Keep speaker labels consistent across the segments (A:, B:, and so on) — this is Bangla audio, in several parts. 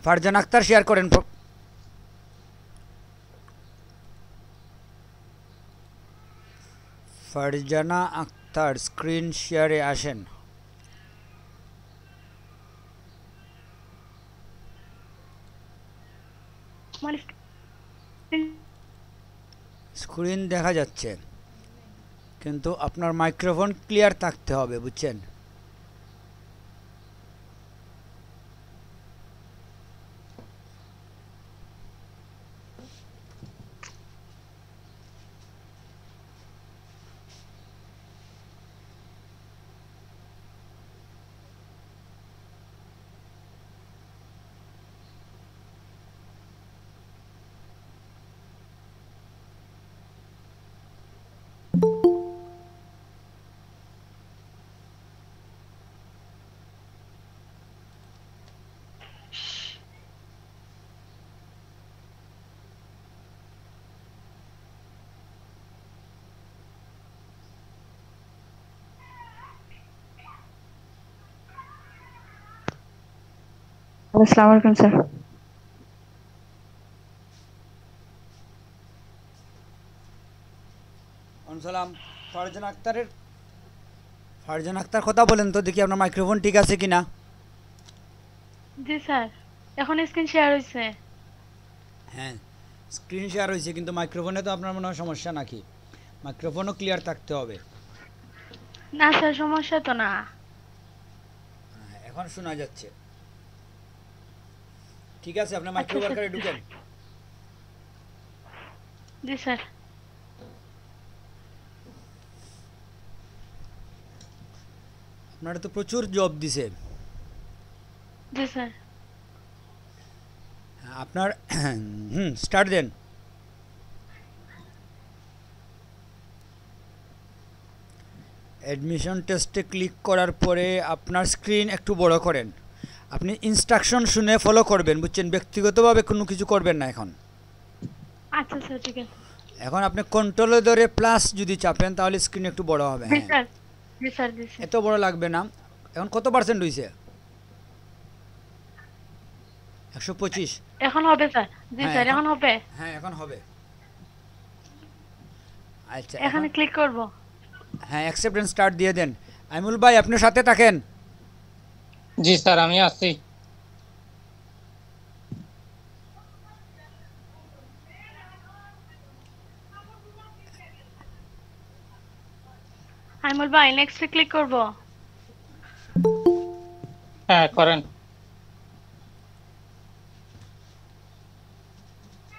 A: ফারজানা আক্তার শেয়ার করেন। ফারজানা আক্তার স্ক্রিন শেয়ারে আসেন। স্ক্রিন দেখা যাচ্ছে, কিন্তু আপনার মাইক্রোফোন ক্লিয়ার থাকতে হবে, বুঝছেন?
B: আসসালামু আলাইকুম স্যার।
A: সালাম। ফারজানা আক্তার কথা বলেন তো দেখি আপনার মাইক্রোফোন ঠিক আছে কিনা।
C: জি স্যার, এখন স্ক্রিন শেয়ার হয়েছে।
A: হ্যাঁ, স্ক্রিন শেয়ার হয়েছে, কিন্তু মাইক্রোফোনে তো আপনার মনে হয় সমস্যা নাকি? মাইক্রোফোনও ক্লিয়ার থাকতে হবে।
C: না স্যার, সমস্যা তো না।
A: হ্যাঁ, এখন শোনা যাচ্ছে। ঠিক আছে, আপনি
C: আচ্ছা
A: মাইক্রো
C: স্যার।
A: ওয়ার্কারে ঢুকেন।
C: জি স্যার।
A: আপনারা তো প্রচুর জব দিছে।
C: জি স্যার।
A: আপনার স্টার্ট দেন। অ্যাডমিশন টেস্টে ক্লিক করার পরে আপনার স্ক্রিন একটু বড় করেন। আপনি ইনস্ট্রাকশন শুনে ফলো করবেন, বুঝছেন? ব্যক্তিগতভাবে কোনো কিছু করবেন না এখন।
C: আচ্ছা স্যার, ঠিক আছে।
A: এখন আপনি কন্ট্রোলে ধরে প্লাস যদি চাপেন তাহলে স্ক্রিন একটু বড় হবে।
C: জি
A: হ্যাঁ,
C: স্যার। জি স্যার। জি স্যার।
A: এত বড় লাগবে না। এখন কত পার্সেন্ট হয়েছে? 125।
C: এখন হবে স্যার। জি
A: হ্যাঁ
C: স্যার,
A: এখন,
C: এখন হবে।
A: হ্যাঁ এখন হবে। আচ্ছা এখন,
C: এখানে ক্লিক করব।
A: হ্যাঁ অ্যাকসেপ্ট এন্ড স্টার্ট দিয়ে দেন। আইমুল ভাই আপনি সাথে থাকেন।
D: জি স্যার, আমি আছি।
C: আইমুল ভাই, নেক্সটে ক্লিক করব।
D: হ্যাঁ করেন।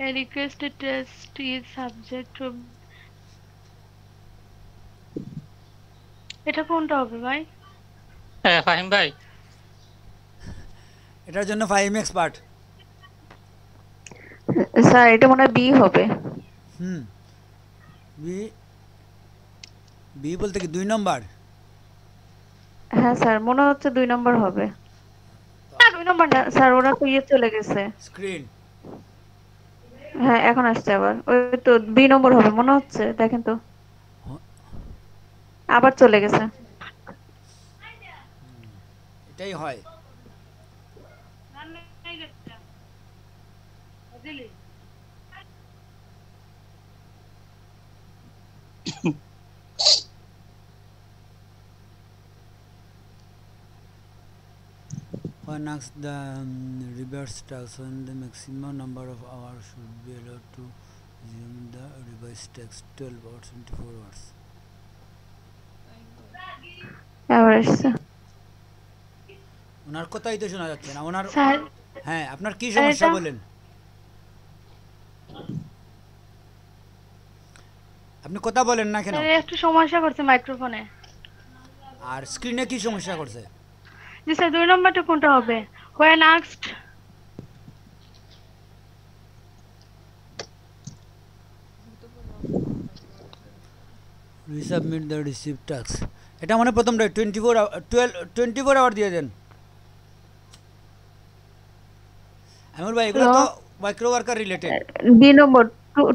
C: A requested test is subject to, এটা কোনটা হবে ভাই?
D: হ্যাঁ ফাহিম ভাই।
A: এটার জন্য 5 এক্সপার্ট।
B: স্যার এটা মনে হয় বি হবে।
A: হুম, বি। বি বলতে কি 2 নম্বর?
B: হ্যাঁ স্যার, মনে হচ্ছে 2 নম্বর হবে। না 2 নম্বর না স্যার, ওরা তো ইয়ে চলে গেছে।
A: স্ক্রিন।
B: হ্যাঁ এখন আসছে আবার। ওই তো বি নম্বর হবে মনে হচ্ছে, দেখেন তো। আবার চলে গেছে।
A: এটাই হয়। One asks the reverse tax when the maximum number of hours should be allowed to resume the revised tax 12 or 24 hours.
B: আবার আসছে।
A: ওনার কথাই তো শোনা যাচ্ছে না ওনার।
C: স্যার,
A: হ্যাঁ, আপনার কি সমস্যা
C: এটা
A: বলেন? আপনি কথা বলেন না কেন?
C: স্যার একটু সমস্যা করছে মাইক্রোফোনে।
A: আর স্ক্রিনে কি সমস্যা করছে?
C: জি স্যার, 2 নম্বরটা কোনটা হবে? When asked,
A: resubmit the receive tax. এটা মানে প্রথমটা 24 আওয়ার দিয়ে দেন। আমর ভাই এগুলো তো মাইক্রো ওয়ার্কার রিলেটেড।
B: বি নম্বর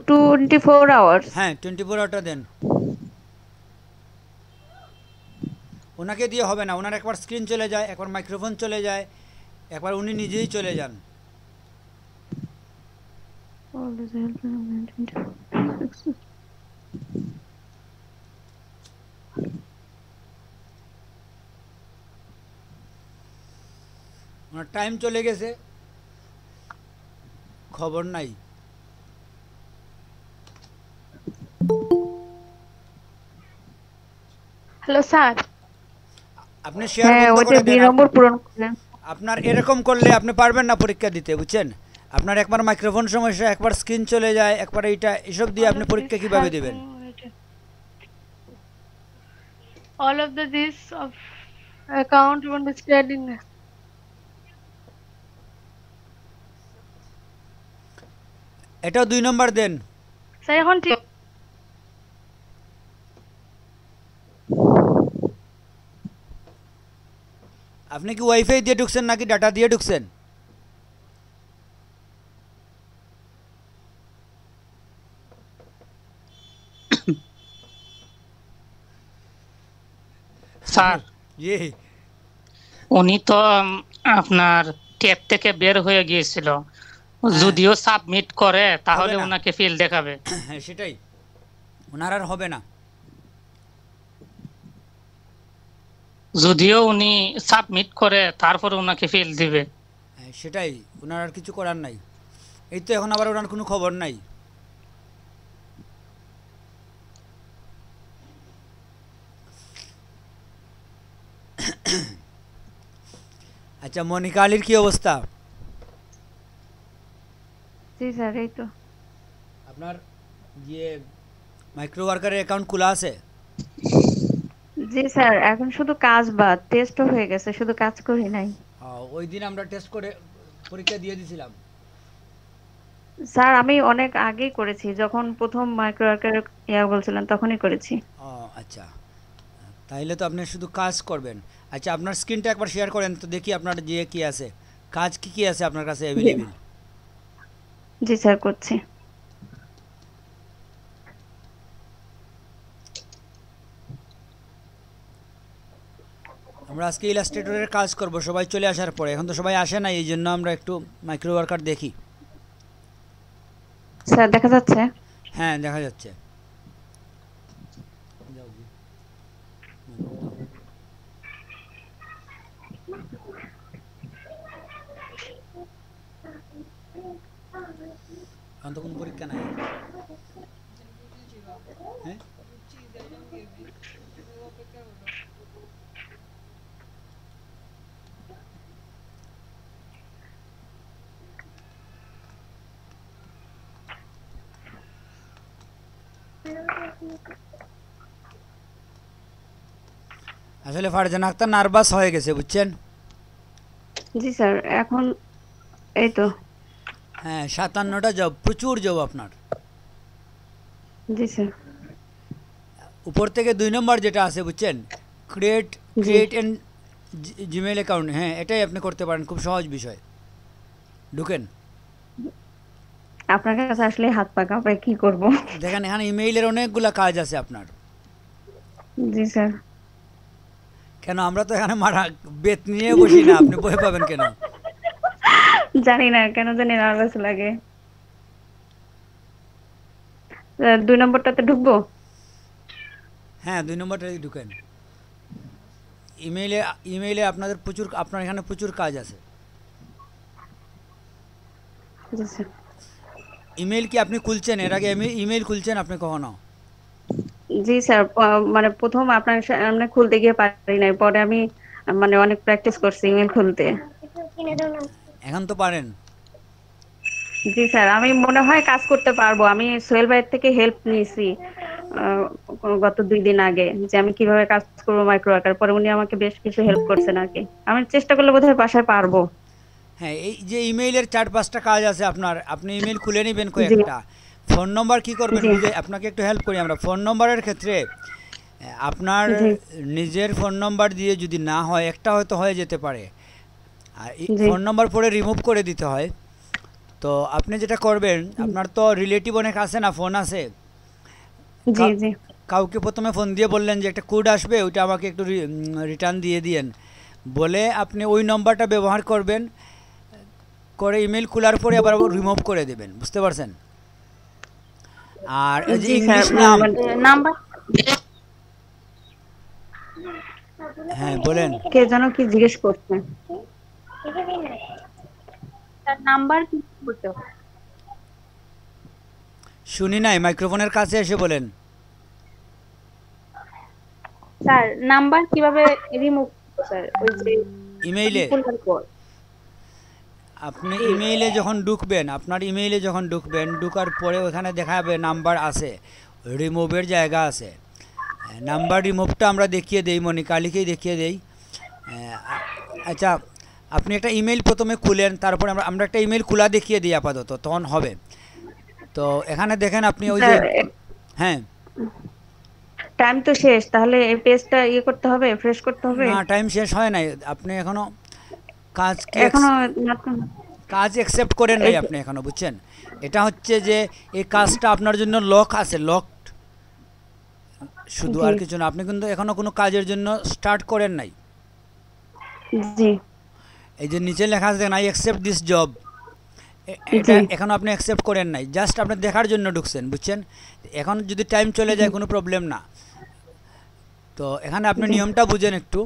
B: 24 আওয়ার্স।
A: হ্যাঁ 24 আওয়ারটা দেন। ওনাকে দিয়ে হবে না, ওনার একবার স্ক্রিন চলে যায়, একবার মাইক্রোফোন চলে যায়, একবার উনি নিজেই চলে যান।
B: Always help in
A: owner time চলে গেছে, খবর নাই।
C: Hello sir.
A: আপনি শেয়ার
B: হ্যাঁ,
A: বন্ধ
B: ওই যে
A: করে
B: 2
A: দেন।
B: নম্বর পূরণ করলেন।
A: আপনার এরকম করলে আপনি পারবেন না পরীক্ষা দিতে, বুঝছেন? আপনার একবার মাইক্রোফোন সমস্যা, একবার স্ক্রিন চলে যায়, একবার এইটা, এসব দিয়ে আপনি পরীক্ষা কিভাবে দিবেন?
C: All of this of account won't be shared in.
A: এটাও 2 নম্বর দেন।
C: স্যার এখন ঠিক
A: আপনি কি ওয়াইফাই দিয়ে ঢুকছেন নাকি ডাটা দিয়ে ঢুকছেন?
D: স্যার
A: জি।
D: উনি তো আপনার ট্যাব থেকে বের হয়ে গিয়েছিল,
A: হ্যাঁ।
D: যদিও সাবমিট করে তাহলে
A: হবে না।
D: ওনাকে ফিল দেখাবে।
A: হ্যাঁ, সেটাই, ওনার আর হবে না।
D: যদিও উনি সাবমিট করে তারপরে ওনাকে ফিল দিবে।
A: হ্যাঁ, সেটাই, ওনার আর কিছু করার নাই। এই তো এখন আবার ওনার কোনো খবর নাই। আচ্ছা, মনিকা আলীর কি অবস্থা?
B: জি স্যার, এই তো।
A: আপনার যে মাইক্রো ওয়ার্কারের অ্যাকাউন্ট খোলা আছে?
B: জি স্যার, এখন শুধু কাজ বাদ, টেস্টও হয়ে গেছে, শুধু কাজ করি নাই।
A: ওই দিন আমরা টেস্ট করে পরীক্ষা দিয়ে দিয়েছিলাম।
B: স্যার আমি অনেক আগেই করেছি, যখন প্রথম মাইক্রো ওয়ার্কার বলছিলেন তখনই করেছি।
A: আচ্ছা, তাইলে তো আপনি শুধু কাজ করবেন। আচ্ছা, আপনার স্ক্রিনটা একবার শেয়ার করেন তো দেখি আপনার যে কি আছে, কাজ কি কি আছে আপনার কাছে অ্যাভেলেবেল।
B: জি স্যার, করছি।
A: আমরা আজকে ইলাস্ট্রেটরের কাজ করব সবাই চলে আসার পরে। এখন তো সবাই আসে না, এই জন্য আমরা একটু মাইক্রো ওয়ার্কার দেখি।
B: স্যার দেখা যাচ্ছে?
A: হ্যাঁ, দেখা যাচ্ছে। এখন তো কোনো পরীক্ষা নাই। হ্যাঁ, আসলে ফারজানা আক্তার নার্ভাস হয়ে গেছে, বুঝছেন?
B: জি স্যার, এখন এই তো।
A: হ্যাঁ, 57টা জব, প্রচুর জব আপনার।
B: জি স্যার।
A: উপর থেকে 2 নম্বর যেটা আছে, বুঝছেন, ক্রিয়েট এন্ড জিমেইল অ্যাকাউন্ট, হ্যাঁ এটাই আপনি করতে পারেন, খুব সহজ বিষয়। ঢুকেন,
B: আপনার কাছে আসলে হাত পা কাঁপায়, কি করব?
A: দেখেন এখানে ইমেইলের অনেকগুলা কাজ আছে আপনার।
B: জি স্যার।
A: কেন, আমরা তো এখানে মারা বেত নিয়ে বসি না, আপনি ভয় পাবেন কেন?
B: জানি না কেন জানি নার্ভাস লাগে। 2 নম্বরটাতে ঢুকবো?
A: হ্যাঁ, 2 নম্বরটাই ঢুকেন। ইমেইলে আপনার এখানে প্রচুর কাজ আছে।
B: জি স্যার।
A: ইমেইল কি আপনি খুলছেন? এর আগে ইমেইল খুলছেন আপনি কখনো?
B: জি স্যার, মানে প্রথম আপনার সামনে খুলতে গিয়ে পারি নাই, পরে আমি মানে অনেক প্র্যাকটিস করছি ইমেল খুলতে।
A: এখন তো পারেন।
B: জি স্যার, আমি মনে হয় কাজ করতে পারবো। আমি সোহেল ভাইয়ের থেকে হেল্প নিয়েছি আহ, গত 2 দিন আগে, যে আমি কিভাবে কাজ করবো মাইক্রো ওয়ার্কার, পরে উনি আমাকে বেশ কিছু হেল্প করছেন আর কি। আমি চেষ্টা করলে বোধহয় বাসায় পারবো।
A: হ্যাঁ, এই যে ইমেইলের 4-5টা কাজ আছে আপনার, আপনি ইমেইল খুলে নেবেন
B: জি
A: কয়েকটা। ফোন নম্বর কি করবেন,
B: জি
A: বুঝে আপনাকে একটু হেল্প করি আমরা। ফোন নম্বরের ক্ষেত্রে আপনার
B: জি
A: নিজের ফোন নম্বর দিয়ে যদি না হয়, একটা হয়তো হয়ে যেতে পারে, আর
B: জি
A: ফোন নম্বর পরে রিমুভ করে দিতে হয়। তো আপনি যেটা করবেন, আপনার তো রিলেটিভ অনেক আছে না, ফোন আছে,
B: জি জি
A: কাউকে প্রথমে ফোন দিয়ে বললেন যে একটা কোড আসবে, ওইটা আমাকে একটু রিটার্ন দিয়ে দিয়েন বলে আপনি ওই নম্বরটা ব্যবহার করবেন, করে ইমেল খোলার পরে আবার রিমুভ করে দেবেন, বুঝতে পারছেন? আর এই যে
B: জি স্যার,
A: ইংলিশ নাম,
B: নাম্বার
A: হ্যাঁ বলেন।
B: কে যেন কি জিজ্ঞেস করছে। তার নাম্বার কি করতে হবে?
A: শুনি নাই, মাইক্রোফোনের কাছে এসে বলেন।
B: স্যার নাম্বার কিভাবে রিমুভ করব স্যার? ওই যে
A: ইমেইলে,
B: খোলার পর।
A: আপনি ইমেইলে যখন ঢুকবেন, আপনার ইমেইলে যখন ঢুকবেন, ঢুকার পরে ওখানে দেখাবে নাম্বার আছে, রিমুভের জায়গা আছে। নাম্বার রিমুভটা আমরা দেখিয়ে দেই, মনিকা আলীকেই দেখিয়ে দেই। আচ্ছা, আপনি একটা ইমেল প্রথমে খুলেন, তারপরে আমরা একটা ইমেল খোলা দেখিয়ে দিই আপাতত, তখন হবে। তো এখানে দেখেন আপনি ওই যে,
B: স্যার
A: হ্যাঁ
B: টাইম তো শেষ, তাহলে এই পেজটা ইয়ে করতে হবে, ফ্রেশ করতে হবে?
A: না, টাইম শেষ হয় নাই, আপনি এখনো কাজ কি
B: এখনো নতুন
A: কাজ অ্যাকসেপ্ট করেন নাই
B: এই
A: আপনি এখনো, বুঝছেন? এটা হচ্ছে যে এই কাজটা আপনার জন্য লক আছে, লকড শুধু,
B: জি
A: আর কিছু না। আপনি কিন্তু এখনো কোনো কাজের জন্য স্টার্ট করেন নাই।
B: জি
A: এই যে নিচে লেখা আছে দেখেন, আই অ্যাকসেপ্ট দিস জব, এটা
B: জি
A: এখনো আপনি অ্যাকসেপ্ট করেন নাই, জাস্ট আপনি দেখার জন্য ঢুকছেন, বুঝছেন? এখন যদি টাইম চলে যায় কোনো প্রবলেম না। তো এখানে আপনি
B: জি
A: নিয়মটা বুঝেন একটু,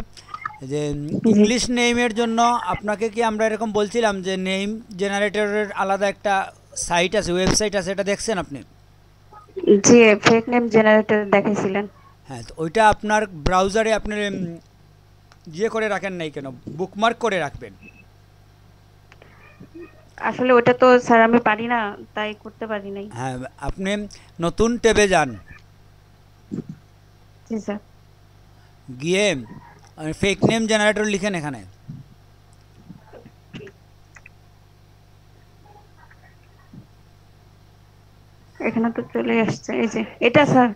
A: যে
B: জি
A: ইংলিশ নেইমের জন্য আপনাকে কি আমরা এরকম বলছিলাম যে নেইম জেনারেটরের আলাদা একটা সাইট আছে, ওয়েবসাইট আছে, এটা দেখছেন আপনি?
B: জি ফেক নেম জেনারেটর দেখাইছিলেন।
A: হ্যাঁ, তো ওইটা আপনার ব্রাউজারে আপনি ইয়ে করে রাখেন নাই কেন, বুকমার্ক করে রাখবেন।
B: আসলে ওটা তো স্যার আমি পারি না, তাই করতে পারি নাই।
A: হ্যাঁ, আপনি নতুন ট্যাবে যান,
B: জি স্যার।
A: গিয়ে ফেক নেম জেনারেটর লিখেন এখানে।
B: এখানে তো চলে আসছে, এই যে এটা স্যার।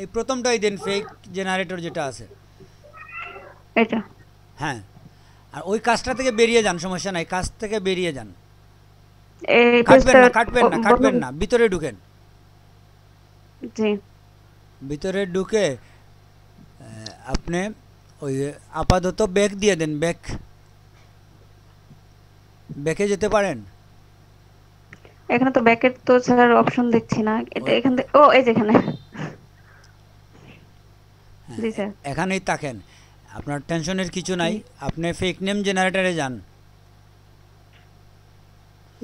A: এই প্রথমটাই দেন, ফেক জেনারেটর যেটা আছে।
B: এটা
A: হ্যাঁ, আর ওই কাজটা থেকে বেরিয়ে যান, সমস্যা নাই, কাজ থেকে বেরিয়ে যান।
B: এই
A: কাটবেন
B: পেজটা
A: না, কাটবেন না, কাটবেন না, ভিতরে ঢুকেন।
B: জি
A: ভিতরে ঢুকে আপনি ওই আপাতত ব্যাক দিয়ে দেন, ব্যাক, ব্যাকে যেতে পারেন।
B: এখানে তো ব্যাকের তো স্যার অপশন দেখছি না, এটা এখান থেকে, ও এই যেখানে।
A: হ্যাঁ,
B: জি স্যার।
A: এখানেই থাকেন, আপনার টেনশনের কিছু নাই। আপনি ফেক নেম জেনারেটরে যান,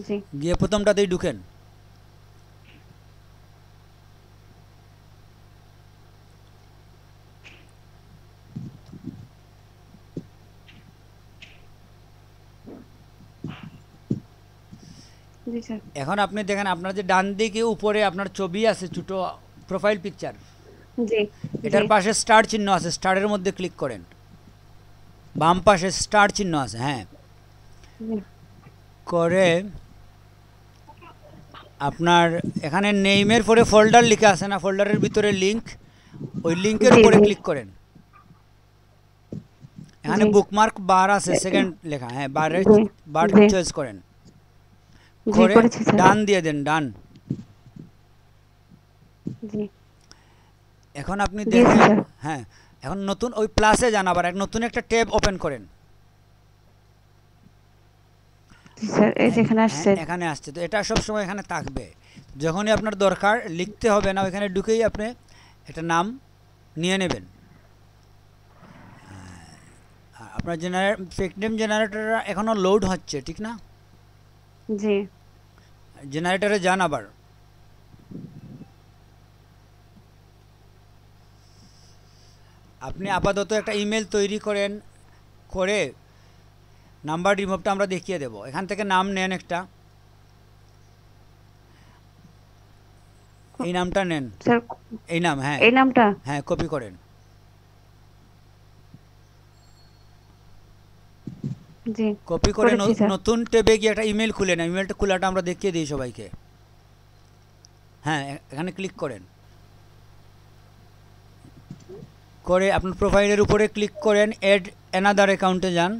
B: জি
A: গিয়ে প্রথমটাতেই ঢুকেন।
B: জি স্যার।
A: এখন আপনি দেখেন, আপনার যে ডান দিকে উপরে আপনার ছবি আছে, ছোট প্রোফাইল পিকচার,
B: জি জি
A: এটার পাশে স্টার চিহ্ন আছে, স্টারের মধ্যে ক্লিক করেন। বাম পাশে স্টার চিহ্ন আছে, হ্যাঁ,
B: জি
A: করে আপনার এখানে নেইমের পরে ফোল্ডার লেখা আছে না, ফোল্ডারের ভিতরে লিংক, ওই লিংকের
B: জি
A: উপরে
B: জি
A: ক্লিক করেন। এখানে
B: জি
A: বুকমার্ক বার আছে, সেকেন্ড লেখা, হ্যাঁ, বারে
B: জি
A: বার
B: জি
A: চয়েস করেন,
B: জি
A: করে
B: করেছি স্যার।
A: ডান দিয়ে দেন, ডান।
B: জি
A: এখন আপনি
B: দিয়েছি
A: দেখেন,
B: স্যার।
A: হ্যাঁ, এখন নতুন ওই প্লাসে যান, আবার এক নতুন একটা ট্যাব ওপেন করেন।
B: জি স্যার, এই
A: হ্যাঁ,
B: যেখানে
A: হ্যাঁ,
B: আসছে।
A: এখানে আসছে, তো এটা সব সময় এখানে থাকবে। যখনই আপনার দরকার, লিখতে হবে না, ওইখানে ঢুকেই আপনি একটা নাম নিয়ে নেবেন। আপনার ফেক নেম জেনারেটররা এখনও লোড হচ্ছে, ঠিক না?
B: জি
A: জেনারেটরে যান আবার, আপনি আপাতত একটা ইমেল তৈরি করেন, করে নাম্বার রিমুভটা আমরা দেখিয়ে দেব। এখান থেকে নাম নেন একটা, এই নামটা নেন,
B: স্যার।
A: এই নাম, হ্যাঁ
B: এই নামটা।
A: হ্যাঁ, কপি করেন।
B: জি
A: কপি করে
B: করেছি স্যার।
A: নতুন ট্যাবে গিয়ে একটা ইমেল খুলে নেন, ইমেলটা খোলাটা আমরা দেখিয়ে দিই সবাইকে। হ্যাঁ, এখানে ক্লিক করেন, করে আপনার প্রোফাইলের উপরে ক্লিক করেন, অ্যাড অ্যানাদার অ্যাকাউন্টে যান।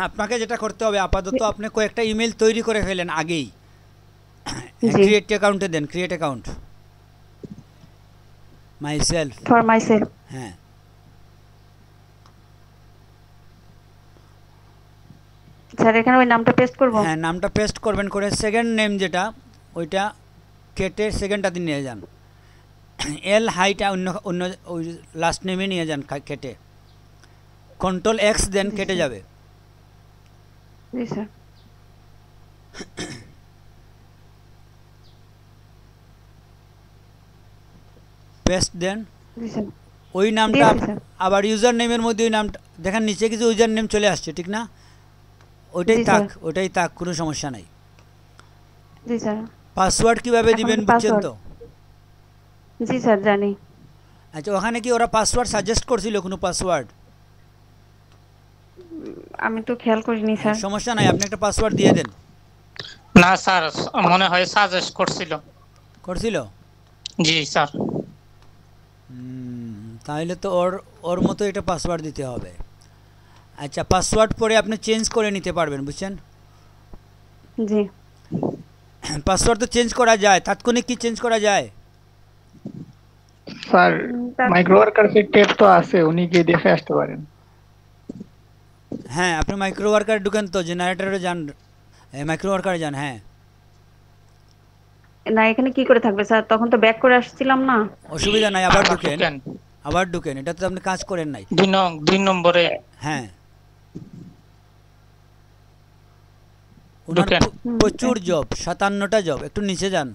A: আপনাকে যেটা করতে হবে, আপাতত আপনি কয়েকটা ইমেল তৈরি করে ফেলেন আগেই।
B: জি
A: ক্রিয়েট অ্যাকাউন্টে দেন, create account, myself,
B: for myself.
A: হ্যাঁ,
B: স্যার এখানে ওই নামটা পেস্ট করব?
A: হ্যাঁ, নামটা পেস্ট করবেন, করে সেকেন্ড নেম যেটা ওইটা কেটে সেকেন্ডটাতে নিয়ে যান। এল হাইটা অন্য অন্য ওই লাস্ট নেমে নিয়ে যান কেটে। কন্ট্রোল এক্স দেন, কেটে যাবে।
B: জি স্যার।
A: পেস্ট দেন
B: জি স্যার।
A: ওই নামটা।
B: দিয়েছি, স্যার।
A: আবার ইউজার নেমের মধ্যে ওই নামটা দেখেন, নিচে কিছু ইউজার নেম চলে আসছে, ঠিক না? ওইটাই
B: জি,
A: থাক,
B: স্যার।
A: ওইটাই থাক, কোনো সমস্যা নাই।
B: জি স্যার।
A: পাসওয়ার্ড কিভাবে
B: এখন
A: দিবেন বুঝছেন
B: পাসওয়ার্ড?
A: তো?
B: জি স্যার জানি।
A: আচ্ছা, ওখানে কি ওরা পাসওয়ার্ড সাজেস্ট করছিল কোনো পাসওয়ার্ড?
B: আমি তো খেয়াল করিনি স্যার।
A: সমস্যা নাই, আপনি একটা পাসওয়ার্ড দিয়ে দেন।
D: না স্যার, মনে হয় সাজেস্ট করছিল।
A: করছিল?
D: জি স্যার।
A: তাহলে তো ওর ওর মতো এটা পাসওয়ার্ড দিতে হবে। আচ্ছা, পাসওয়ার্ড পরে আপনি চেঞ্জ করে নিতে পারবেন, বুঝছেন?
B: জি।
A: পাসওয়ার্ড তো চেঞ্জ করা যায়, তাৎক্ষণিক কি চেঞ্জ করা যায়?
E: স্যার
B: তার-
E: মাইক্রো ওয়ার্কার্সের টেপ তো আছে, উনি গিয়ে দেখে আসতে পারেন।
A: হ্যাঁ, আপনি মাইক্রো ওয়ার্কার ঢুকেন তো, জেনারেটরে যান, মাইক্রো ওয়ার্কারে যান। হ্যাঁ,
B: না এখানে কি করে থাকবে স্যার? তখন তো ব্যাক করে আসছিলাম না।
A: অসুবিধা নাই, আবার
D: আবার
A: ঢুকেন,
D: ঢুকেন।
A: আবার ঢুকেন। এটা তো আপনি কাজ করেন নাই।
D: 2 নম্বরে
A: হ্যাঁ, ওনার
D: ঢুকেন।
A: প্রচুর জব, 57টা জব। একটু নিচে যান।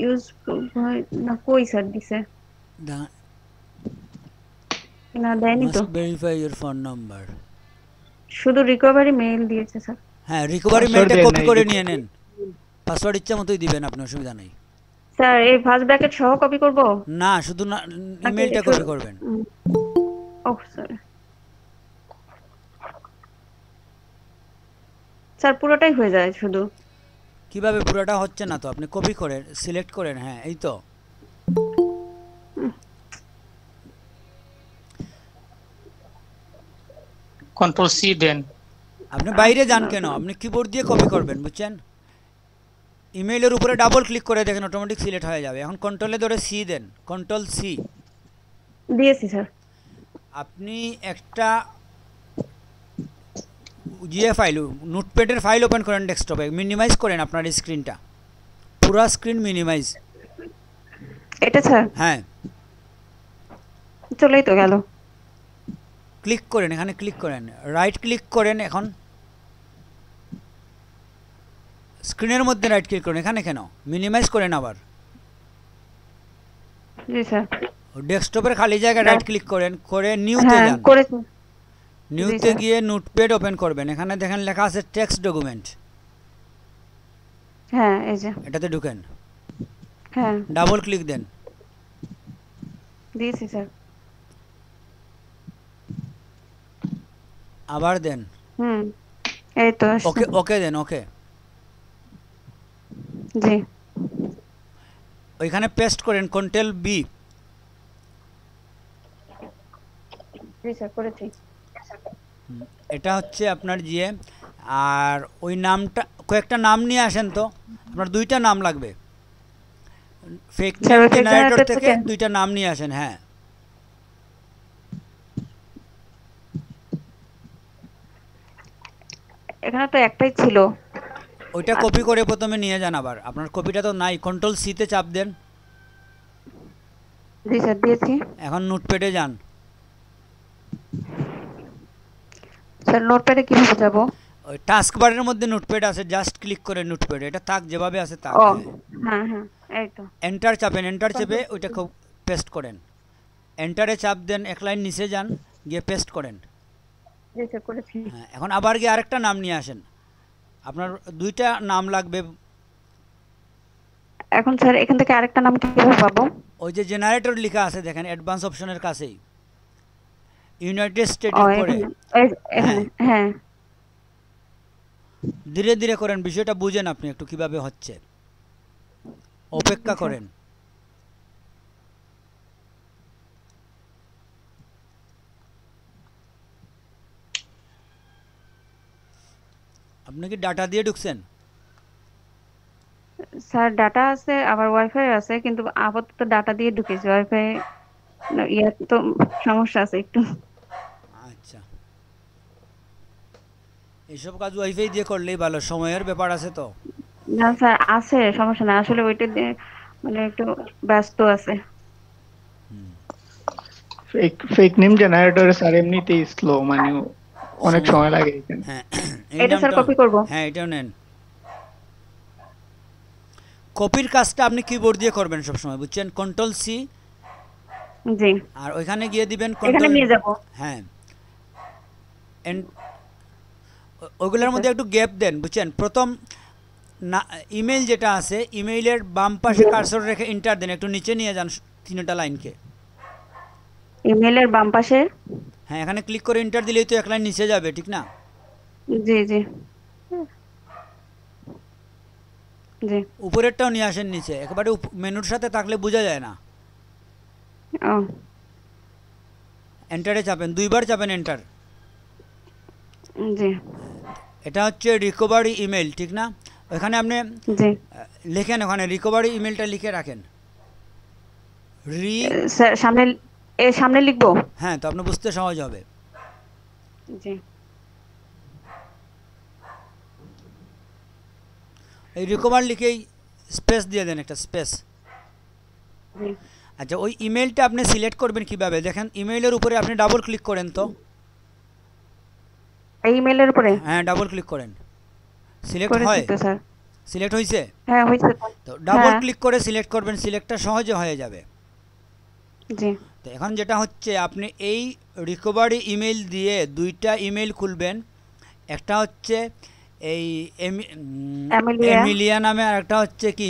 B: ইউজ না কই স্যার দিছে? না দেয়নি তো।
A: Must verify your phone number.
B: শুধু রিকভারি মেইল দিয়েছে স্যার।
A: হ্যাঁ, রিকভারি
E: Password
A: মেলটা
E: দেন
A: কপি
E: নাই,
A: করে নিয়ে নেন। পাসওয়ার্ড ইচ্ছা মতোই দিবেন আপনি, অসুবিধা নেই।
B: স্যার এই ফার্স্ট ব্র্যাকেট সহ কপি করব?
A: না, শুধু না, ইমেলটা কপি করবেন।
B: ওহ স্যার। স্যার পুরোটাই হয়ে যায় শুধু।
A: কিভাবে? পুরোটা হচ্ছে না তো, আপনি কপি করেন, সিলেক্ট করেন। হ্যাঁ, এই তো।
D: কন্ট্রোল সি দেন।
A: আপনি বাইরে যান কেন? আপনি কিবোর্ড দিয়ে কপি করবেন, বুঝছেন? ইমেইলের উপরে ডাবল ক্লিক করে দেখেন, অটোমেটিক সিলেক্ট হয়ে যাবে। এখন কন্ট্রোলে ধরে সি দেন, কন্ট্রোল সি।
B: দিয়েছি স্যার।
A: আপনি একটা জিএ ফাইল, নোটপ্যাডের ফাইল ওপেন করেন ডেস্কটপে, মিনিমাইজ করেন আপনার স্ক্রিনটা, পুরো স্ক্রিন মিনিমাইজ।
B: এটা স্যার
A: হ্যাঁ,
B: চলেই তো গেল।
A: ক্লিক করেন, এখানে ক্লিক করেন, রাইট ক্লিক করেন। এখন স্ক্রিনের মধ্যে রাইট ক্লিক করেন, এখানে কেন? মিনিমাইজ করেন আবার।
B: জি স্যার।
A: ডেস্কটপের খালি জায়গায় রাইট ক্লিক করেন, করে নিউতে
B: হ্যাঁ
A: যান।
B: করেছি।
A: নিউতে
B: স্যার।
A: গিয়ে নোটপ্যাড ওপেন করবেন। এখানে দেখেন লেখা আছে টেক্সট ডকুমেন্ট,
B: হ্যাঁ এই যে।
A: এটাতে ঢুকেন,
B: হ্যাঁ
A: ডাবল ক্লিক দেন,
B: দিয়েছি স্যার।
A: আবার দেন,
B: এই তো আসছে।
A: ওকে ওকে দেন, ওকে।
B: জি।
A: ওইখানে পেস্ট করেন, কন্ট্রোল বি।
B: জি স্যার করেছি।
A: এটা হচ্ছে আপনার জিএ। আর ওই নামটা, কয়েকটা নাম নিয়ে আসেন তো। আপনার 2টা নাম লাগবে, ফেক
B: স্যার,
A: নেম
B: ওই fake
A: জেনারেটর
B: generator
A: থেকে
B: থেকে?
A: 2টা নাম নিয়ে আসেন। হ্যাঁ,
B: এখানে তো একটাই ছিল।
A: ওইটা কপি করে প্রথমে নিয়ে যান। আবার আপনার কপিটা তো নাই, কন্ট্রোল সিতে চাপ দেন।
B: জি স্যার দিয়েছি।
A: এখন নোটপ্যাডে যান।
B: স্যার নোটপ্যাডে কিভাবে যাব?
A: ওই টাস্ক বারের মধ্যে নোটপ্যাড আছে, জাস্ট ক্লিক করে নোটপ্যাড, এটা থাক যেভাবে আছে থাক।
B: ও হ্যাঁ হ্যাঁ এই তো।
A: এন্টার চাপেন, এন্টার চেপে ওইটা পেস্ট করেন। এন্টারে চাপ দেন, এক লাইন নিচে যান, গিয়ে পেস্ট করেন।
B: জি স্যার করেছি।
A: হ্যাঁ, এখন আবার গিয়ে আরেকটা নাম নিয়ে আসেন। আপনার 2টা নাম লাগবে।
B: এখন স্যার এখান থেকে আরেকটা নাম কিভাবে পাবো?
A: ওই যে জেনারেটর লেখা আছে দেখেন, অ্যাডভান্স অপশনের কাছেই, ইউনাইটেড
B: ও
A: স্টেটের পরে।
B: এখানে হ্যাঁ।
A: ধীরে ধীরে করেন, বিষয়টা বুঝেন আপনি একটু কিভাবে হচ্ছে, অপেক্ষা করেন। আপনি কি ডাটা দিয়ে ঢুকছেন?
B: স্যার ডাটা আছে, আবার ওয়াইফাই আছে, কিন্তু আপাতত ডাটা দিয়ে ঢুকেছি। ওয়াইফাই ইয়ার তো সমস্যা আছে একটু।
A: আচ্ছা, এইসব কাজ ওয়াইফাই দিয়ে করলেই ভালো, সময়ের ব্যাপার আছে তো।
B: না স্যার, আছে, সমস্যা না, আসলে ওইটা দিয়ে মানে একটু ব্যস্ত আছে।
E: ফেক ফেক নেম জেনারেটরে স্যার এমনিতেই স্লো, মানে অনেক সময় লাগে এখানে।
A: হ্যাঁ এই
B: এটা স্যার
A: নামটা,
B: কপি করব?
A: হ্যাঁ এটাও নেন। কপির কাজটা আপনি কিবোর্ড দিয়ে করবেন সবসময়, বুঝছেন? কন্ট্রোল সি,
B: জি,
A: আর ওইখানে গিয়ে দিবেন
B: এখানে
A: কন্ট্রোল,
B: নিয়ে যাব।
A: হ্যাঁ ওইগুলোর মধ্যে একটু গ্যাপ দেন, বুঝছেন? প্রথম না ইমেল যেটা আছে, ইমেইলের বাম পাশে কার্সর রেখে এন্টার দেন, একটু নিচে নিয়ে যান তিনটা লাইনকে।
B: ইমেলের বাম পাশে?
A: হ্যাঁ এখানে ক্লিক করে এন্টার দিলেই তো এক লাইন নিচে যাবে, ঠিক না?
B: জি জি জি।
A: উপরেরটাও নিয়ে আসেন নিচে, একেবারে মেনুর সাথে থাকলে বোঝা যায় না।
B: ও
A: এন্টারে চাপেন, দুইবার চাপেন এন্টার।
B: জি
A: এটা হচ্ছে রিকভারি ইমেল, ঠিক না? ওখানে আপনি
B: জি।
A: লেখেন, ওখানে রিকভারি ইমেলটা লিখে রাখেন।
B: স্যার সামনে, সামনে লিখবো?
A: হ্যাঁ, তো আপনি বুঝতে সহজ হবে।
B: জি।
A: এই রিকভার লিখেই স্পেস দিয়ে দেন, একটা স্পেস।
B: জি।
A: আচ্ছা, ওই ইমেলটা আপনি সিলেক্ট করবেন কিভাবে দেখেন, ইমেইলের উপরে আপনি ডাবল ক্লিক করেন তো।
B: এই ইমেলের উপরে?
A: হ্যাঁ ডাবল ক্লিক করেন, সিলেক্ট
B: করেছি
A: হয়?
B: তো স্যার।
A: সিলেক্ট হয়েছে?
B: হ্যাঁ হয়েছে তো।
A: তো ডাবল
B: হ্যাঁ।
A: ক্লিক করে সিলেক্ট করবেন, সিলেক্টটা সহজে হয়ে যাবে।
B: জি
A: তো এখন যেটা হচ্ছে, আপনি এই রিকভারি ইমেল দিয়ে দুইটা ইমেল খুলবেন। একটা হচ্ছে এই
B: অ্যামেলিয়া।
A: এমিলিয়া নামে, আর একটা হচ্ছে কি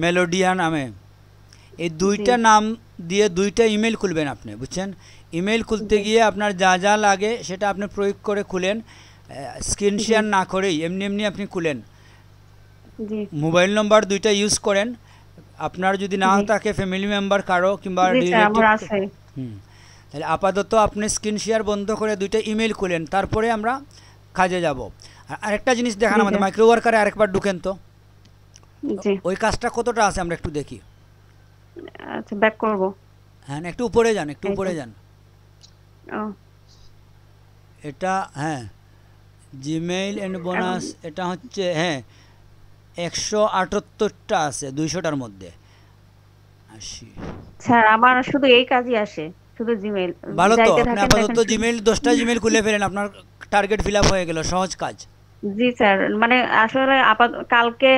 A: মেলোডিয়া নামে। এই দুইটা
B: জি।
A: নাম দিয়ে দুইটা ইমেল খুলবেন আপনি, বুঝছেন? ইমেল খুলতে
B: জি।
A: গিয়ে আপনার যা যা লাগে সেটা আপনি প্রয়োগ করে খুলেন, স্ক্রিন
B: জি।
A: শেয়ার না করেই এমনি এমনি আপনি খুলেন।
B: জি
A: মোবাইল নম্বর দুইটা ইউজ করেন, আপনার যদি না
B: জি।
A: থাকে ফ্যামিলি মেম্বার কারো কিংবা
B: জি স্যার, আমার
A: রিলেটিভ।
B: আছে।
A: তাহলে আপাতত আপনি স্ক্রিন শেয়ার বন্ধ করে দুইটা ইমেল খুলেন, তারপরে আমরা কাজে যাব। আর আরেকটা জিনিস দেখান
B: জি
A: আমাদের
B: স্যার।
A: মাইক্রো ওয়ার্কারে, আরেকবার ঢুকেন তো।
B: জি।
A: ওই কাজটা কতটা আছে আমরা একটু দেখি।
B: আচ্ছা, ব্যাক করব।
A: হ্যাঁ একটু উপরে যান, একটু
B: এই তো।
A: উপরে যান।
B: ও
A: এটা হ্যাঁ জিমেইল অ্যান্ড বোনাস, এটা হচ্ছে হ্যাঁ 178টা আছে 200টার মধ্যে 80।
B: স্যার, আমার শুধু এই কাজই আসে, শুধু জিমেইল।
A: ভালো তো,
B: যাইতে
A: আপনি
B: থাকেন
A: আপাতত
B: দেখেন শুধু-
A: জিমেইল 10টা জিমেইল খুলে ফেলেন, আপনার টার্গেট ফিল আপ হয়ে গেল, সহজ কাজ।
B: জি স্যার, মানে আসলে কালকে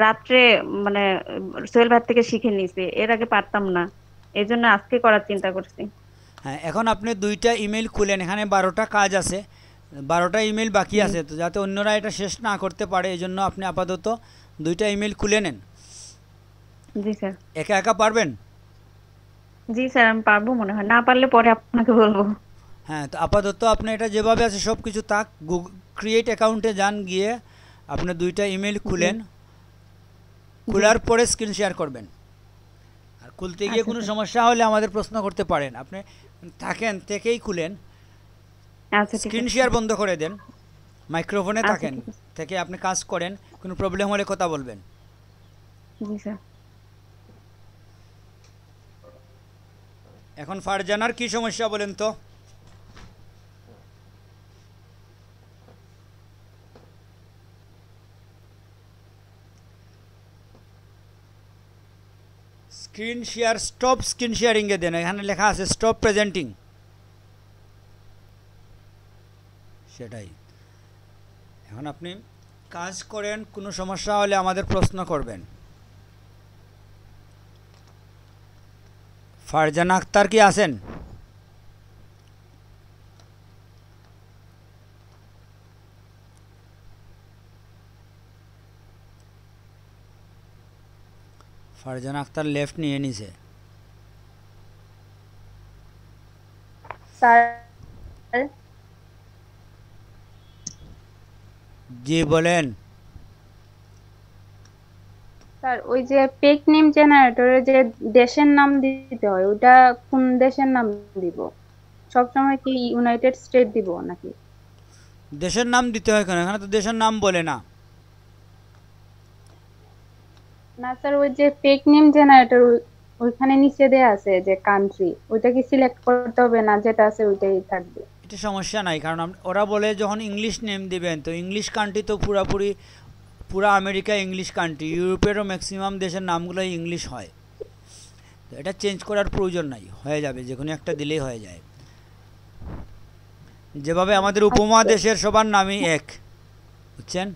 B: রাত্রে মানে সোহেল ভাই থেকে শিখে নিয়েছি, এর আগে পারতাম না, এই জন্য আজকে করার চিন্তা করছি।
A: হ্যাঁ এখন আপনি দুইটা ইমেল খুলেন, এখানে 12টা কাজ আছে, 12টা ইমেল বাকি আছে, তো যাতে অন্যরা এটা শেষ না করতে পারে এই জন্য আপনি আপাতত দুইটা ইমেল খুলে নেন।
B: জি স্যার।
A: একা একা পারবেন?
B: জি স্যার, আমি পারবো মনে হয়, না পারলে পরে আপনাকে বলবো।
A: হ্যাঁ, তো আপাতত আপনি এটা যেভাবে আছে সব কিছু থাক, ক্রিয়েট অ্যাকাউন্টে যান, গিয়ে আপনি দুইটা ইমেল খুলেন, খোলার পরে স্ক্রিন শেয়ার করবেন। আর খুলতে গিয়ে
B: আচ্ছা
A: কোনো
B: স্যার।
A: সমস্যা হলে আমাদের প্রশ্ন করতে পারেন, আপনি থাকেন থেকেই খুলেন,
B: আচ্ছা ঠিক
A: স্ক্রিন
B: আছে।
A: শেয়ার বন্ধ করে দেন, মাইক্রোফোনে
B: আচ্ছা,
A: থাকেন,
B: ঠিক আছে।
A: থেকে আপনি কাজ করেন, কোনো প্রবলেম হলে কথা বলবেন।
B: জি স্যার।
A: এখন ফারজানার কি সমস্যা বলেন তো? Screen share, stop screen sharing এ দেন, এখানে লেখা আছে স্টপ প্রেজেন্টিং, সেটাই। এখন আপনি কাজ করেন, কোনো সমস্যা হলে আমাদের প্রশ্ন করবেন। ফারজানা আক্তার কি আছেন? ফারজানা আক্তার লেফট নিয়ে নিছে।
F: স্যার
A: জি বলেন।
F: স্যার, ওই যে পেক নেম জেনারেটরে যে দেশের নাম দিতে হয়, ওটা কোন দেশের নাম দিব? সবসময় কি ইউনাইটেড স্টেট দিব নাকি?
A: দেশের নাম দিতে হয় কেন? এখানে তো দেশের নাম বলে না।
F: না স্যার, ওই যে পেক নেম জেনারেটর ওইখানে নিচে দেয়া আছে যে কান্ট্রি, ওইটা কি সিলেক্ট করতে হবে না যেটা আছে ওইটাই থাকবে?
A: এটা এটা সমস্যা নাই, কারণ ওরা বলে যখন ইংলিশ নেম দিবেন, তো ইংলিশ কান্ট্রি তো পুরা আমেরিকা ইংলিশ কান্ট্রি, ইউরোপেরও ম্যাক্সিমাম দেশের নামগুলোই ইংলিশ হয়। তো এটা চেঞ্জ করার প্রয়োজন নাই, হয়ে যাবে, যে কোনো একটা দিলেই হয়ে যায়। যেভাবে আমাদের উপমহাদেশের সবার নামই এক, বুঝছেন?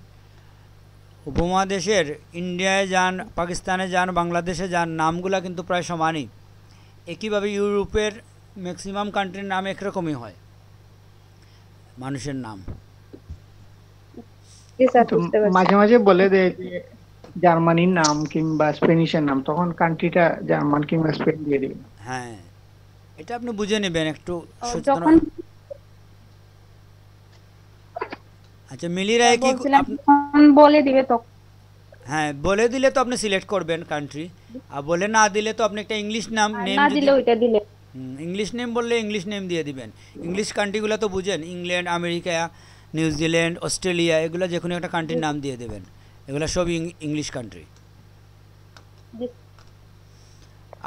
A: উপমহাদেশের ইন্ডিয়ায় যান, পাকিস্তানে যান, বাংলাদেশে যান, নামগুলা কিন্তু প্রায় সমানই। একইভাবে ইউরোপের ম্যাক্সিমাম কান্ট্রির নাম একরকমই হয়, মানুষের নাম।
F: জি স্যার,
E: তো
F: বুঝতে পারছি।
E: মাঝে মাঝে বলে দেয় যে জার্মানির নাম কিংবা স্পেনিশের নাম, তখন কান্ট্রিটা জার্মান কিংবা স্পেন দিয়ে দিই।
A: হ্যাঁ, এটা আপনি বুঝে নেবেন একটু সচেতন।
F: যখন
A: আচ্ছা, মিলি রায় কি
F: বলছিলাম যখন বলে দিবে তখন
A: হ্যাঁ, বলে দিলে তো আপনি সিলেক্ট করবেন কান্ট্রি, আর বলে না দিলে তো আপনি একটা ইংলিশ নাম
F: আর
A: নেম
F: না
A: যদি
F: দিলে ওইটা দিলে
A: ইংলিশ নেম বললে ইংলিশ নেম দিয়ে দিবেন। ইংলিশ কান্ট্রিগুলো তো বুঝেন, ইংল্যান্ড, আমেরিকা, নিউজিল্যান্ড, অস্ট্রেলিয়া, এগুলো যে কোনো একটা কান্ট্রির নাম দিয়ে দেবেন, এগুলো সব ইংলিশ কান্ট্রি।
F: জি।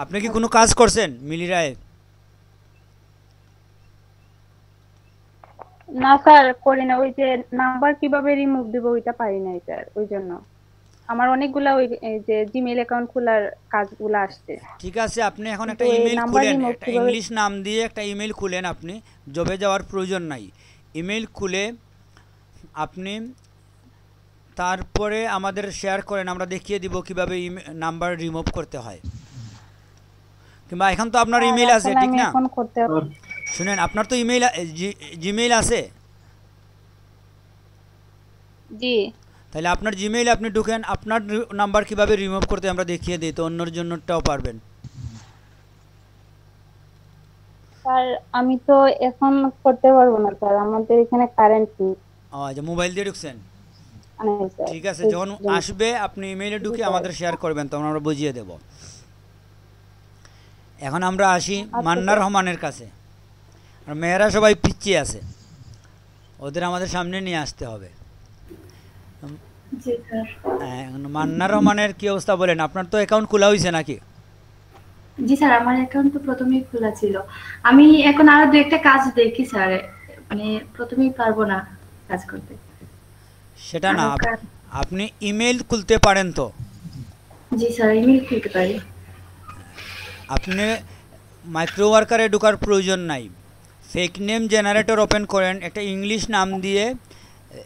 A: আপনি কি কোনো কাজ করছেন মিলি রায়?
F: না স্যার, করি না। ওই যে নাম্বার কিভাবে রিমুভ দিব ওইটা পারি নাই স্যার, ওই জন্য আমার অনেকগুলা ওই এই যে জিমেইল অ্যাকাউন্ট খোলার কাজগুলো আসছে।
A: ঠিক আছে, আপনি এখন একটা
F: কিন্তু এই
A: ইমেল
F: নাম্বার
A: খুলেন,
F: রিমুভ
A: একটা
F: কিভাবে?
A: ইংলিশ নাম দিয়ে একটা ইমেল খুলেন। আপনি জবে যাওয়ার প্রয়োজন নাই, ইমেল খুলে আপনি তারপরে আমাদের শেয়ার করেন, আমরা দেখিয়ে দিব কিভাবে নাম্বার রিমুভ করতে হয়। কিংবা এখন তো আপনার
F: আর
A: ইমেল আছে,
F: এখন
A: ঠিক
F: আমি
A: না?
F: এখন করতে
A: শুনেন, আপনার তো ইমেল জিমেইল আছে,
F: জি
A: তাহলে আপনার জিমেইলে আপনি ঢুকেন, আপনার নাম্বার কিভাবে রিমুভ করতে আমরা দেখিয়ে দিই, তো অন্যর জন্যটাও পারবেন।
F: স্যার, আমি তো এখন করতে পারবো না স্যার, আমাদের এখানে কারেন্ট নেই
A: আচ্ছা, মোবাইল দিয়ে ঢুকছেন?
F: স্যার।
A: ঠিক আছে,
F: এই
A: যখন
F: জন্য।
A: আসবে আপনি ইমেইলে ঢুকে
F: স্যার।
A: আমাদের শেয়ার করবেন, তখন আমরা বুঝিয়ে দেব। এখন আমরা আসি মান্নার
F: স্যার।
A: রহমানের কাছে। আর মেয়েরা সবাই পিছিয়ে আছে, ওদের আমাদের সামনে নিয়ে আসতে হবে।
G: জি স্যার।
A: এখন মান্নার রহমানের কি অবস্থা বলেন? আপনার তো অ্যাকাউন্ট খোলা হয়েছে নাকি?
G: জি স্যার, আমার অ্যাকাউন্ট তো প্রথমেই খোলা ছিল। আমি এখন আরো দু একটা কাজ দেখি স্যার, মানে প্রথমেই পারবো না কাজ করতে।
A: সেটা না,
G: আরো কাজ-
A: আপনি ইমেল খুলতে পারেন তো?
G: জি স্যার, ইমেল খুলতে পারি।
A: আপনি মাইক্রো ওয়ার্কারে ঢোকার প্রয়োজন নাই, ফেক নেম জেনারেটর ওপেন করেন, একটা ইংলিশ নাম দিয়ে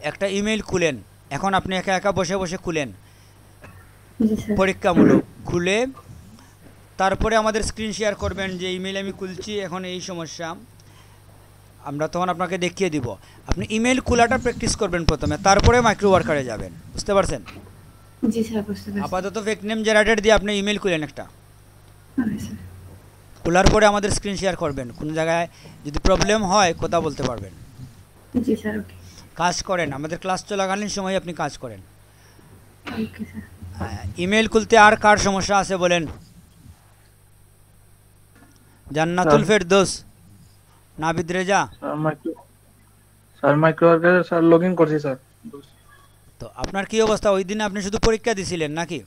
A: একটা ইমেল খুলেন। এখন আপনি একা একা বসে বসে খুলেন,
G: জি স্যার।
A: পরীক্ষামূলক খুলে তারপরে আমাদের স্ক্রিন শেয়ার করবেন যে ইমেল আমি খুলছি, এখন এই সমস্যা, আমরা তখন আপনাকে দেখিয়ে দিব। আপনি ইমেল খোলাটা প্র্যাকটিস করবেন প্রথমে, তারপরে মাইক্রো ওয়ার্কারে যাবেন, বুঝতে পারছেন?
G: জি স্যার, বুঝতে পারছি।
A: আপাতত ফেক নেম জেনারেটর দিয়ে আপনি ইমেল খুলেন একটা,
G: ওকে স্যার।
A: খোলার পরে আমাদের স্ক্রিন শেয়ার করবেন, কোনো জায়গায় যদি প্রবলেম হয় কথা বলতে পারবেন।
G: জি স্যার, ওকে।
A: কাজ করেন, আমাদের ক্লাস চলাকালীন সময় আপনি কাজ করেন।
G: Okay sir.
A: ইমেল খুলতে আর কার সমস্যা আছে বলেন? Jannatul Ferdous, Nabid Reza.
H: Sir micro worker sir log in করছি স্যার।
A: তো আপনার কি অবস্থা? ওই দিন আপনি শুধু পরীক্ষা দিছিলেন নাকি?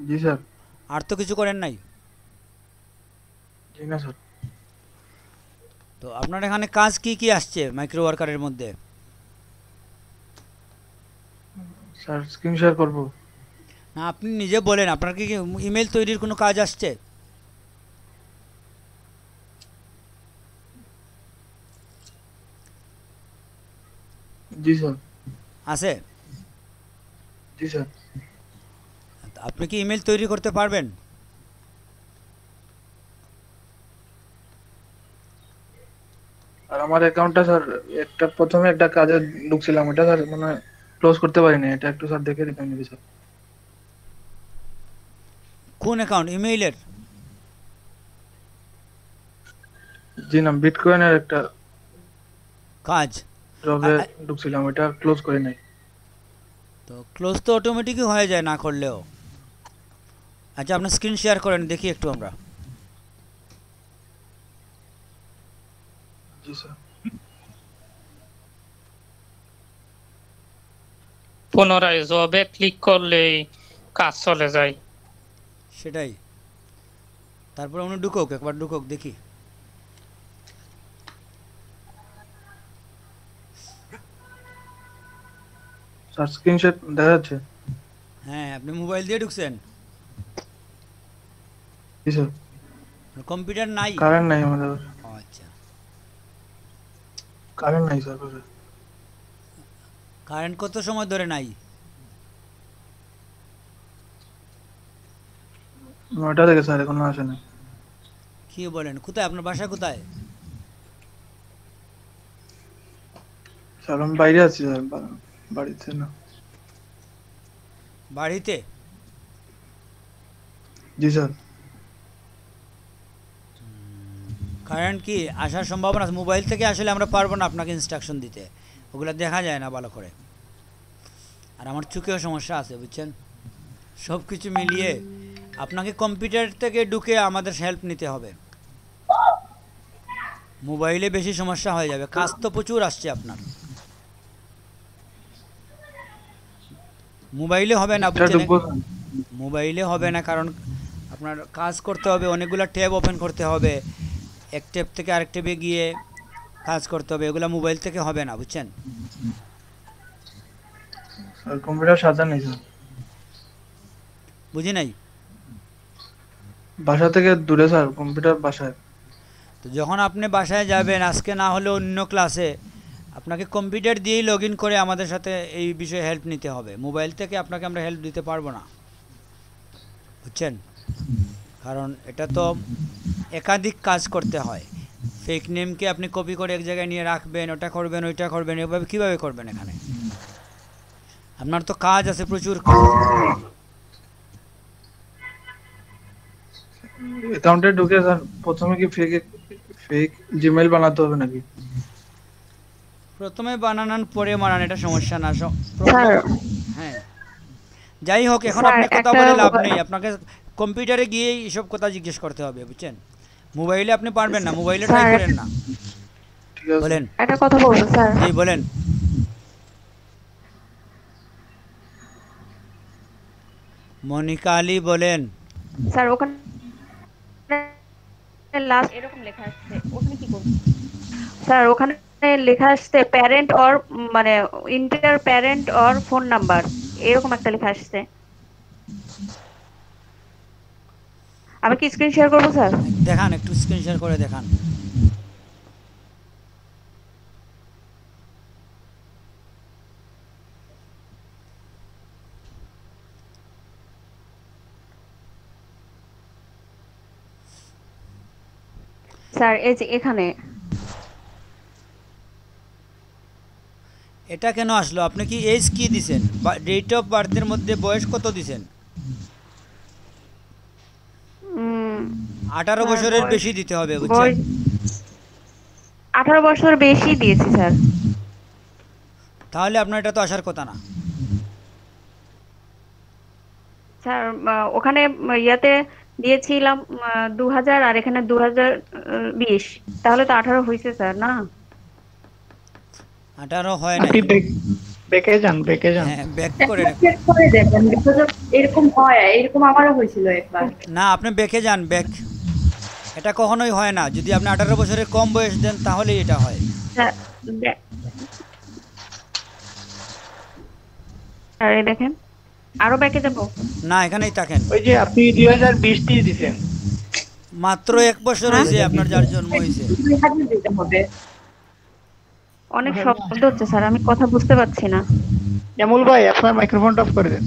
H: জি স্যার।
A: আর তো কিছু করেন নাই?
H: জি না স্যার।
A: তো আপনার এখানে কাজ কি কি আসছে মাইক্রো ওয়ার্কারের মধ্যে?
H: স্যার স্ক্রিন শেয়ার করব?
A: না, আপনি নিজে বলেন, আপনার কি ইমেল তৈরির কোনো কাজ আসছে?
H: জি স্যার।
A: আছে?
H: জি স্যার।
A: আপনি কি ইমেল তৈরি করতে পারবেন?
H: আর আমার অ্যাকাউন্টটা স্যার প্রথমে একটা কাজে ঢুকছিলাম, এটা স্যার মানে ক্লোজ করতে পারিনি, এটা একটু স্যার দেখে দিতেন যদি স্যার।
A: কোন অ্যাকাউন্ট? ইমেইলের?
H: জি না, বিটকয়েনের একটা
A: কাজ
H: জবে ঢুকছিলাম, এটা ক্লোজ করি নাই।
A: তো ক্লোজ তো অটোমেটিকই হয়ে যায় না করলেও। আচ্ছা, আপনি স্ক্রিন শেয়ার করেন, দেখি একটু আমরা।
H: জি স্যার।
D: পুনরায় জবে ক্লিক করলেই কাজ চলে যায়।
A: সেটাই, তারপরে উনি ঢুকুক, একবার ঢুকুক দেখি।
H: স্যার স্ক্রিনশট দেখা যাচ্ছে?
A: হ্যাঁ, আপনি মোবাইল দিয়ে ঢুকছেন,
H: জি স্যার।
A: কম্পিউটার নাই?
H: কারেন্ট নাই আমাদের।
A: ও আচ্ছা,
H: কারেন্ট নাই স্যার ঘরে।
A: কারেন্ট কত সময় ধরে নাই?
H: 9টা থেকে স্যার এখনো আসে নাই।
A: কি বলেন? কোথায় আপনার বাসা কোথায়?
H: স্যার আমি বাইরে আছি স্যার, বাড়িতে না।
A: বাড়িতে?
H: জি স্যার।
A: কারেন্ট কি আসার সম্ভাবনা আছে? মোবাইল থেকে আসলে আমরা পারবো না আপনাকে ইনস্ট্রাকশন দিতে, ওগুলো দেখা যায় না ভালো করে, আর আমার চোখেও সমস্যা আছে বুঝছেন। সব কিছু মিলিয়ে আপনাকে কম্পিউটার থেকে ঢুকে আমাদের হেল্প নিতে হবে, মোবাইলে বেশি সমস্যা হয়ে যাবে। কাজ তো প্রচুর আসছে আপনার, মোবাইলে হবে না বুঝছেন, মোবাইলে হবে না, কারণ আপনার কাজ করতে হবে, অনেকগুলো ট্যাব ওপেন করতে হবে, এক ট্যাব থেকে আরেক ট্যাবে গিয়ে কাজ করতে হবে, এগুলো মোবাইল থেকে হবে না বুঝছেন।
H: স্যার কম্পিউটার সাথে নেই স্যার।
A: বুঝি নাই।
H: বাসা থেকে দূরে স্যার, কম্পিউটার বাসায়।
A: তো যখন আপনি বাসায় যাবেন, আজকে না হলে অন্য ক্লাসে, আপনাকে কম্পিউটার দিয়েই লগ ইন করে আমাদের সাথে এই বিষয়ে হেল্প নিতে হবে, মোবাইল থেকে আপনাকে আমরা হেল্প দিতে পারবো না বুঝছেন, কারণ এটা তো একাধিক কাজ করতে হয়। ফেক নেমকে আপনি কপি করে এক জায়গায় নিয়ে রাখবেন, ওটা করবেন ওইটা করবেন, এভাবে কীভাবে করবেন? এখানে আপনার তো কাজ আছে, প্রচুর কাজ।
H: অ্যাকাউন্টে ঢুকে স্যার প্রথমে কি ফেক জিমেইল বানাতে হবে নাকি?
A: প্রথমে বানান পরে মানান, এটা সমস্যা না।
B: স্যার
A: হ্যাঁ, যাই হোক, এখন
B: স্যার,
A: আপনি কথা
B: একটা
A: বলে লাভ নেই, আপনাকে কম্পিউটারে গিয়েই এসব কথা জিজ্ঞেস করতে হবে বুঝছেন। মোবাইলে আপনি পারবেন না, মোবাইলে ট্রাই
B: স্যার,
A: করেন না।
H: ঠিক আছে
A: বলেন।
B: একটা কথা বলবো স্যার।
A: জি বলেন। মনিকা আলী বলেন।
B: স্যার ওখানে লাস্ট এরকম লেখা আসছে, ওখানে কি করব? স্যার ওখানে লেখা আসছে প্যারেন্ট অর মানে inter parent or phone number, এরকম একটা লেখা আসছে। আমি কি স্ক্রিন শেয়ার করবো স্যার?
A: দেখান, একটু স্ক্রিন শেয়ার করে দেখান।
B: স্যার এই যে এখানে।
A: এটা কেন আসলো? আপনি কি এজ কি দিছেন? ডেট অফ বার্থের মধ্যে বয়স কত দিছেন? 18 বছরের বেশি দিতে হবে বুঝছেন।
B: 18 বছর বেশি দিয়েছি স্যার।
A: তাহলে আপনার এটা তো আসার কথা না
B: স্যার ওখানে ইয়াতে দিয়েছিলাম 2000 আর এখানে 2020, তাহলে তো 18 হয়েছে স্যার না?
A: 18 হয় না।
E: আপনি বেকে যান
A: হ্যাঁ, ব্যাক করে
G: চেক করে দেখেন, because of এরকম হয়, এরকম আমারও হয়েছিল একবার।
A: না, আপনি ব্যাকে যান, ব্যাক। এটা কখনোই হয় না, যদি আপনি 18 বছরের কম বয়স দেন তাহলেই এটা হয়।
B: স্যার এই দেখেন, আরো ব্যাকে যাব
A: না, এখানেই থাকেন।
E: ওই যে আপনি 2020 দিয়ে দিবেন।
A: মাত্র 1 বছর হয়েছে আপনার, যার জন্ম হয়েছে।
G: 2000 দিতে হবে।
B: অনেক শব্দ হচ্ছে স্যার, আমি কথা বুঝতে পারছি না।
E: জামুল ভাই আপনার মাইক্রোফোনটা অফ করে দেন।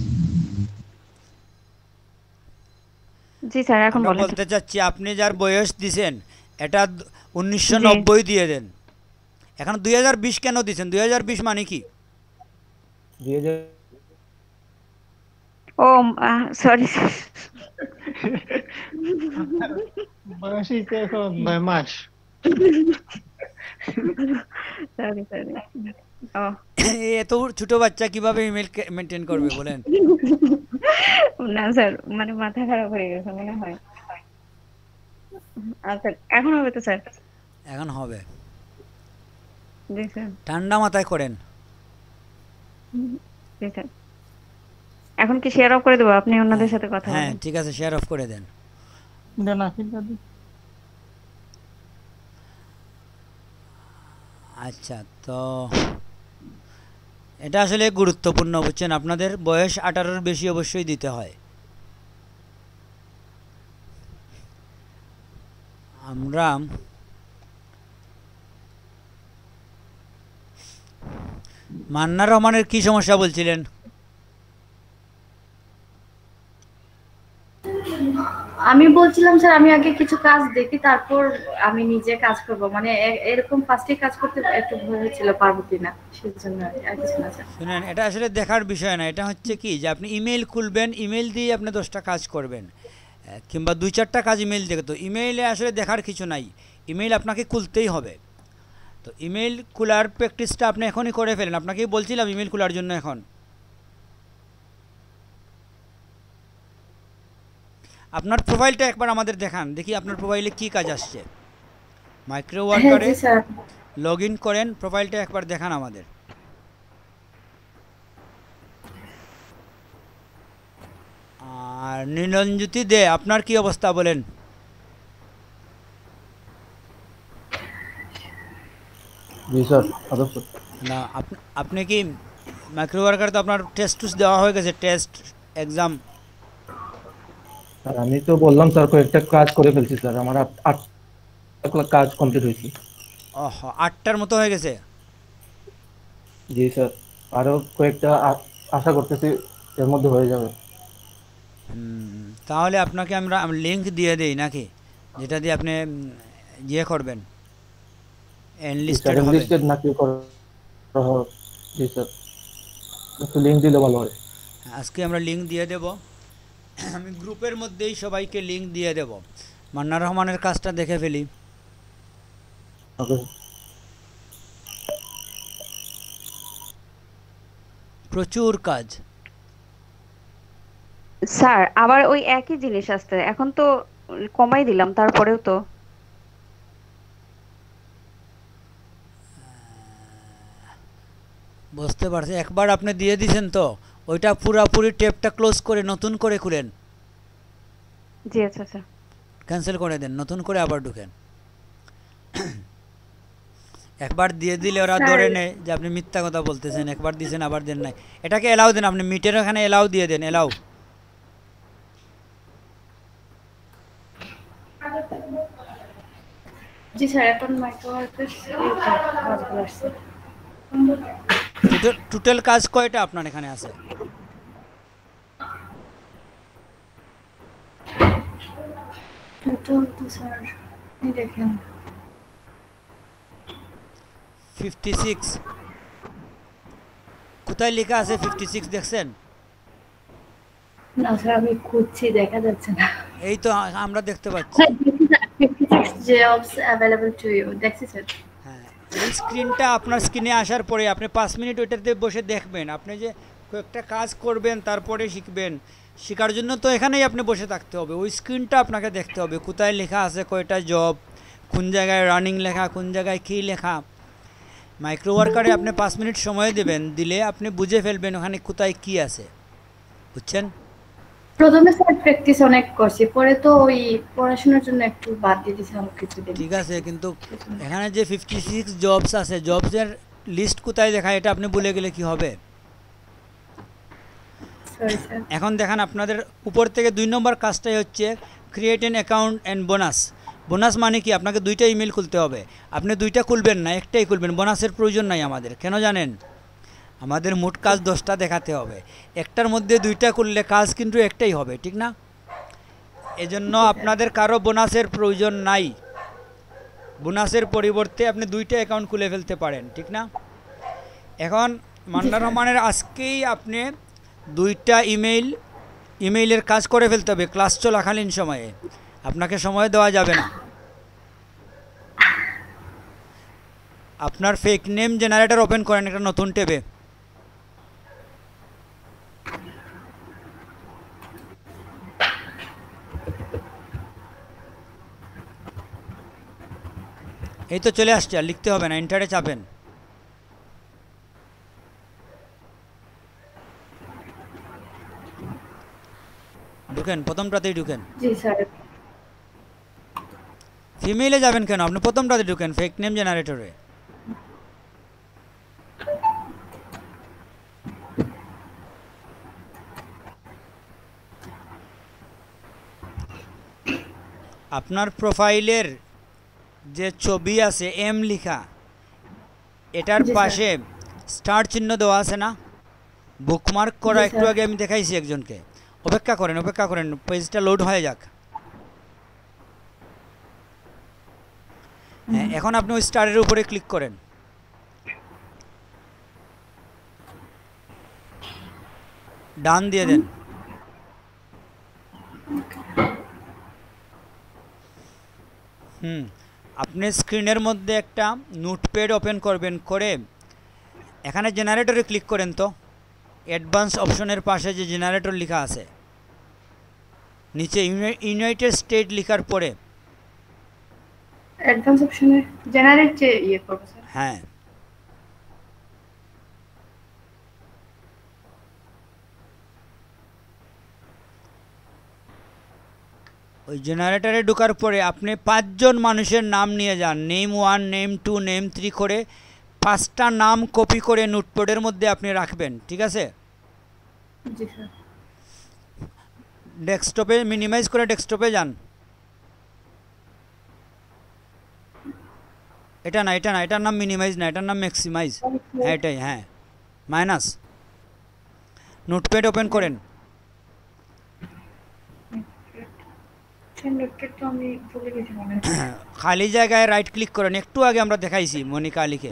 B: জি স্যার, এখন
A: আমরা
B: বলেন।
A: বলতে চাচ্ছি, আপনি যার বয়স দিছেন এটা 1990 দিয়ে দেন। এখন 2020 কেন দিছেন? 2020 মানে কি?
B: ও সরি,
E: বয়সই তো এখন 9 মাস।
B: Sorry sorry. ও
A: এত ছোট বাচ্চা কিভাবে ইমেল মেনটেন করবে বলেন?
B: না স্যার, মানে মাথা খারাপ হয়ে গেছে মনে হয়। আচ্ছা, এখন হবে তো স্যার?
A: এখন হবে।
B: জি স্যার।
A: ঠান্ডা মাথায় করেন।
B: জি স্যার। এখন কি শেয়ার অফ করে দেবো? আপনি ওনাদের সাথে কথা
A: হ্যাঁ
B: বলেন।
A: ঠিক আছে, শেয়ার অফ করে দেন। আচ্ছা, তো এটা আসলে গুরুত্বপূর্ণ, বুঝছেন, আপনাদের বয়স 18-র বেশি অবশ্যই দিতে হয়। আমরা মান্নার রহমানের কি সমস্যা বলছিলেন?
G: আমি বলছিলাম স্যার আমি আগে কিছু কাজ দেখি তারপর আমি নিজে কাজ করব, মানে এরকম ফার্স্টে কাজ করতে একটু ভয় হচ্ছিল পারবো কিনা, সেজন্য আর কিছু না স্যার।
A: শুনেন, এটা আসলে দেখার বিষয় না, এটা হচ্ছে কি যে আপনি ইমেল খুলবেন, ইমেল দিয়ে আপনি 10টা কাজ করবেন, কিংবা 2-4টা কাজ ইমেল দেখে, তো ইমেইলে আসলে দেখার কিছু নাই, ইমেল আপনাকে খুলতেই হবে। তো ইমেল খোলার প্র্যাকটিসটা আপনি এখনই করে ফেলেন, আপনাকেই বলছিলাম ইমেল খোলার জন্য। এখন আপনার প্রোফাইলটা একবার আমাদের দেখান, দেখি আপনার প্রোফাইলে কি কাজ আসছে। মাইক্রো ওয়ার্কারে
G: জি স্যার।
A: লগ ইন করেন, প্রোফাইলটা একবার দেখান আমাদের। আর নীলঞ্জ্যোতি দে, আপনার কি অবস্থা বলেন?
I: জি স্যার।
A: না, আপনি কি মাইক্রো ওয়ার্কার, তো আপনার টেস্ট টুস দেওয়া হয়ে গেছে, টেস্ট এক্সাম?
I: স্যার আমি তো বললাম স্যার কয়েকটা কাজ করে ফেলছি স্যার, আমার 8টা কাজ কমপ্লিট হয়েছে।
A: ওহ, 8টার মতো হয়ে গেছে।
I: জি স্যার, আরো কয়েকটা আশা করতেছি এর মধ্যে হয়ে যাবে।
A: তাহলে আপনাকে আমরা লিঙ্ক দিয়ে দেই নাকি, যেটা দিয়ে আপনি ইয়ে করবেন, এনলিস্টেড হবেন।
I: এনলিস্টেড নাকি জি স্যার, একটু লিঙ্ক দিলে ভালো হয়।
A: আজকে আমরা লিঙ্ক দিয়ে দেব, আমি গ্রুপের মধ্যেই সবাইকে লিঙ্ক দিয়ে দেব। মান্নার রহমানের কাজটা দেখে ফেলি।
I: ওকে।
A: প্রচুর কাজ
B: স্যার, আবার ওই একই জিনিস আসছে, এখন তো কমাই দিলাম তারপরেও তো।
A: বুঝতে পারছি, একবার আপনি দিয়ে দিয়েছেন তো ওইটা পুরাপুরি ট্যাবটা ক্লোজ করে নতুন করে খুলেন।
B: জি আচ্ছা আচ্ছা।
A: ক্যান্সেল করে দেন, নতুন করে আবার ঢুকেন। একবার দিয়ে দিলে ওরা ধরে নেয় যে আপনি মিথ্যা কথা বলতেছেন, একবার দিয়েছেন আবার দেন নাই। এটাকে এলাও দেন, আপনি মিটের ওখানে এলাও দিয়ে দেন, এলাও।
G: জি স্যার, এখন মাইক্রো ওয়ার্কার কাজগুলো আসছে।
A: টোটাল কাজ কয়টা আপনার এখানে আছে?
G: টোটাল তো স্যার এই দেখেন
A: 56। কোথায় লেখা আছে 56 দেখছেন?
G: না স্যার, আমি খুঁজছি, দেখা যাচ্ছে না।
A: এই তো আমরা দেখতে পাচ্ছি।
G: 56 jobs available to you, দেখছি স্যার।
A: হ্যাঁ, এই স্ক্রিনটা আপনার স্ক্রিনে আসার পরে আপনি 5 মিনিট ওইটাতে বসে দেখবেন। আপনি যে কয়েকটা কাজ করবেন তারপরে শিখবেন, শেখার জন্য তো এখানেই আপনি বসে থাকতে হবে। ওই স্ক্রিনটা আপনাকে দেখতে হবে, কোথায় লেখা আছে কয়টা জব, কোন জায়গায় রানিং লেখা, কোন জায়গায় কী লেখা। মাইক্রো ওয়ার্কারে আপনি 5 মিনিট সময় দেবেন, দিলে আপনি বুঝে ফেলবেন ওখানে কোথায় কি আছে, বুঝছেন?
G: প্রথমে স্যার প্র্যাকটিস অনেক করছি, পরে তো ওই পড়াশোনার জন্য একটু বাদ দিয়ে দিয়েছি অনেক কিছুদিন।
A: ঠিক আছে, কিন্তু এখানে যে 56 জবস আছে, জবসের লিস্ট কোথায় দেখায় এটা আপনি ভুলে গেলে কি হবে? এখন দেখেন, আপনাদের উপর থেকে 2 নম্বর কাজটাই হচ্ছে create an account and bonus. Bonus মানে কি? আপনাকে 2টা ইমেল খুলতে হবে। আপনি 2টা খুলবেন না, একটাই খুলবেন। বোনাসের প্রয়োজন নাই আমাদের। কেন জানেন? আমাদের মোট কাজ 10টা দেখাতে হবে, একটার মধ্যে 2টা করলে কাজ কিন্তু একটাই হবে, ঠিক না? এজন্য আপনাদের কারো বোনাসের প্রয়োজন নাই। বোনাসের পরিবর্তে আপনি 2টা অ্যাকাউন্ট খুলে ফেলতে পারেন, ঠিক না? এখন মান্নার রহমানের আজকেই আপনি 2টা ইমেইলের কাজ করে ফেলতে হবে ক্লাস চলাকালীন সময়ে, আপনাকে সময় দেওয়া যাবে না। আপনার ফেক নেম জেনারেটর ওপেন করেন একটা নতুন ট্যাবে। এই তো চলে আসছে, আর লিখতে হবে না, এন্টারে চাপেন। ঢুকেন, প্রথমটাতেই ঢুকেন।
G: জি স্যার।
A: ফিমেইলে যাবেন কেন? আপনি প্রথমটাতে ঢুকেন, ফেক নেম জেনারেটরে। আপনার প্রোফাইলের যে ছবি আছে এম লেখা, এটার
G: জি, স্যার।
A: পাশে স্টার চিহ্ন দেওয়া আছে না, বুকমার্ক করা?
G: জি,
A: একটু
G: স্যার।
A: আগে আমি দেখাইছি একজনকে। অপেক্ষা করেন পেজটা লোড হয়ে যাক। হ্যাঁ, এখন আপনি ওই স্টারের উপরে ক্লিক করেন। ডান দিয়ে দেন। আপনি স্ক্রিনের মধ্যে একটা নোটপ্যাড ওপেন করবেন, করে এখানে জেনারেটরে ক্লিক করেন। তো অ্যাডভান্স অপশনের পাশে যে জেনারেটর লেখা আছে, নিচে ইউনাইটেড স্টেট লেখার পরে
G: অ্যাডভান্স অপশনে জেনারেট যে ইয়ে করবো স্যার।
A: হ্যাঁ, ওই জেনারেটরে ঢোকার পরে আপনি 5 জন মানুষের নাম নিয়ে যান, নেম 1, নেম 2, নেম 3 করে 5টা নাম কপি করে নোটপ্যাডের মধ্যে আপনি রাখবেন, ঠিক আছে?
G: জি স্যার।
A: ডেস্কটপে মিনিমাইজ করে ডেস্কটপে যান। এটা না, এটার নাম মিনিমাইজ না, এটার নাম ম্যাক্সিমাইজ। হ্যাঁ, এটাই, হ্যাঁ, মাইনাস। নোটপ্যাড ওপেন করেন।
G: নোটপ্যাড তো আমি ভুলে গেছি মনে হয়।
A: খালি জায়গায় রাইট ক্লিক করেন। একটু আগে আমরা দেখাইছি মনিকা আলীকে।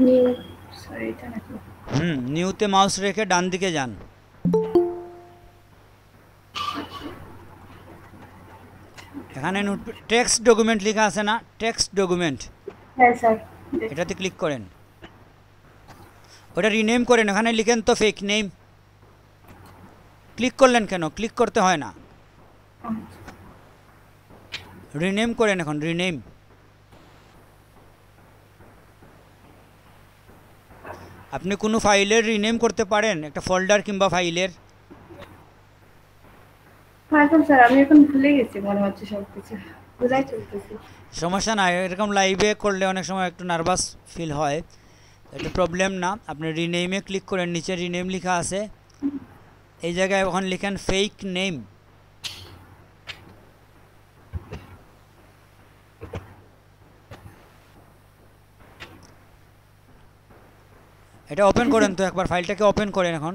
G: নিউ সরি এটা নাকি?
A: নিউতে মাউস রেখে ডান দিকে যান। এখানে টেক্সট ডকুমেন্ট লেখা আছে না, টেক্সট ডকুমেন্ট,
G: হ্যাঁ স্যার।
A: এটাতে ক্লিক করেন। ওটা রিনেম করেন। এখানে লিখেন তো ফেক নেম। ক্লিক করলেন কেন? ক্লিক করতে হয় না, রিনেম করেন। এখন রিনেম। আপনি কোনো ফাইলের রিনেম করতে পারেন, একটা ফোল্ডার কিংবা ফাইলের।
G: এখন স্যার আমি এখন ভুলে গেছি মনে হচ্ছে সবকিছু, বুঝাই চলতেছি।
A: সমস্যা নাই, এরকম লাইভে করলে অনেক সময় একটু নার্ভাস ফিল হয়, এটা প্রবলেম না। আপনি রিনেমে ক্লিক করেন, নিচে রিনেম লেখা আছে, এই জায়গায় ওখানে লিখেন ফেক নেম। এটা ওপেন করেন তো একবার, ফাইলটাকে ওপেন করেন। এখন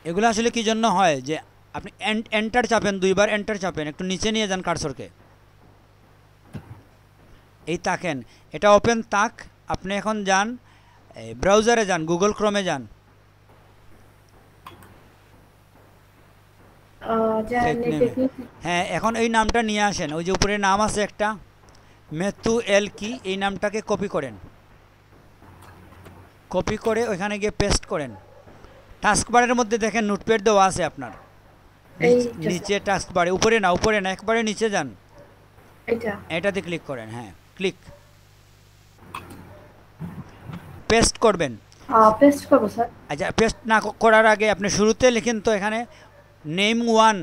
A: এগুলো আসলে কি জন্য হয় যে আপনি এন্টার চাপেন, 2বার এন্টার চাপেন, একটু নিচে নিয়ে যান কার্সরকে, এই তাকেন, এটা ওপেন তাক। আপনি এখন যান ব্রাউজারে, যান গুগল ক্রোমে যান। হ্যাঁ, এখন এই নামটা নিয়ে আসেন। ওই যে উপরে নাম আছে একটা মেথু এল কি, এই নামটাকে কপি করেন। কপি করে ওইখানে গিয়ে পেস্ট করেন। টাস্কবারের মধ্যে দেখেন নোটপ্যাড দেওয়া আছে আপনার, নিচে টাস্কবারে, উপরে না, একবারে নিচে যান, এটাতে ক্লিক করেন। হ্যাঁ, ক্লিক, পেস্ট করবেন।
G: পেস্ট করব স্যার।
A: আচ্ছা, পেস্ট না করার আগে আপনি শুরুতে লিখেন তো এখানে নেম 1,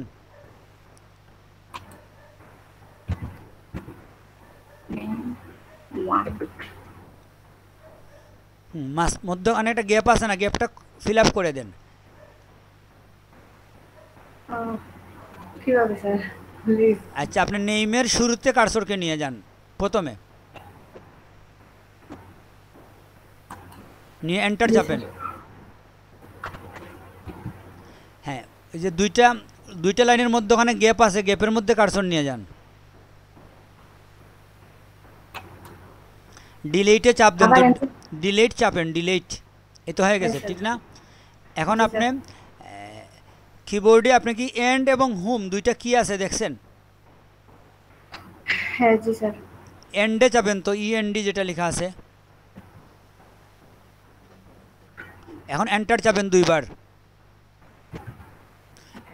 A: মধ্যখানে একটা গ্যাপ আছে না, গ্যাপটা ফিল আপ করে দেন।
G: কিভাবে স্যার?
A: আচ্ছা, আপনি নেইমের শুরুতে কার্সরকে নিয়ে যান, প্রথমে নিয়ে এন্টার চাপেন। হ্যাঁ, এই যে দুইটা লাইনের মধ্যে ওখানে গ্যাপ আছে, গ্যাপের মধ্যে কার্সর নিয়ে যান। ডিলিটে চাপ দেন, ডিলিট চাপেন, ডিলিট। এই তো হয়ে গেছে, ঠিক না? এখন আপনি কিবোর্ডে আপনি কি এন্ড এবং হোম দুইটা কি আছে দেখছেন?
G: হ্যাঁ জি স্যার।
A: এন্ডে চাপেন তো, ইএনডি যেটা লেখা আছে। এখন এন্টার চাপেন 2বার,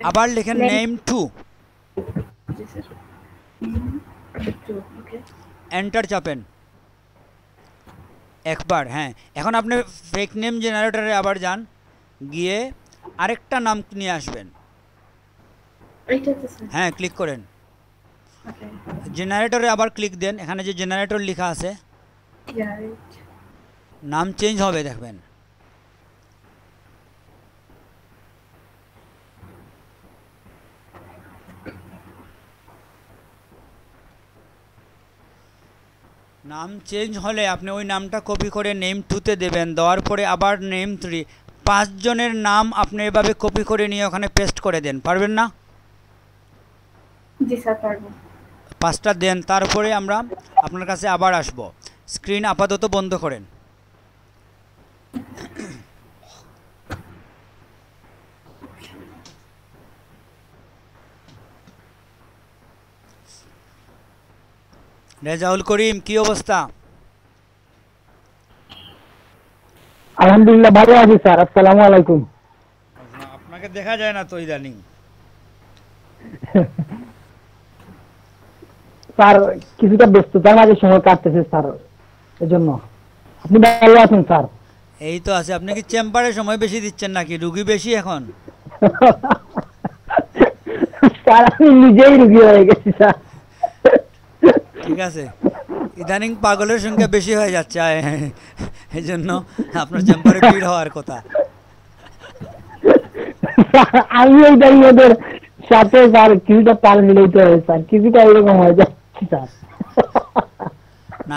A: আবার লিখেন নেম 2, এন্টার চাপেন একবার। হ্যাঁ, এখন আপনি ফেক নেম জেনারেটরে আবার যান, গিয়ে আরেকটা নাম নিয়ে আসবেন। হ্যাঁ, ক্লিক করেন।
G: ওকে
A: জেনারেটরে আবার ক্লিক দেন, এখানে যে জেনারেটর লেখা আছে
G: জেনারেট
A: নাম চেঞ্জ হবে দেখবেন। নাম চেঞ্জ হলে আপনি ওই নামটা কপি করে নেম 2 তে দেবেন, দেওয়ার পরে আবার নেম 3, 5 জনের নাম আপনি এভাবে কপি করে নিয়ে ওখানে পেস্ট করে দেন। পারবেন না?
G: জি স্যার পারবো।
A: 5টা দেন, তারপরে আমরা আপনার কাছে আবার আসব। স্ক্রিন আপাতত বন্ধ করেন। রেজাউল করিম, কি অবস্থা?
J: আলহামদুলিল্লাহ ভালো আছি স্যার। আসসালামু আলাইকুম।
A: আপনাকে দেখা যায় না তো ইদানিং।
J: স্যার কিছুটা ব্যস্ততার মাঝে সময় কাটতেছে স্যার, এজন্য। আপনি ভালো আছেন স্যার?
A: এই তো আছে। আপনি কি চেম্বারে সময় বেশি দিচ্ছেন নাকি? রুগী বেশি এখন?
J: স্যার আমি নিজেই রুগী হয়ে গেছি স্যার।
A: ঠিক আছে, ইদানিং পাগলের সংখ্যা বেশি হয়ে যাচ্ছে, এই জন্য আপনার চেম্বারে ভিড় হওয়ার কথা।
J: আমি ওইটাই ওদের সাথে স্যার কিছুটা তাল মিলাইতে হবে স্যার, কিছুটা এরকম হয়ে যাচ্ছে স্যার।
A: না,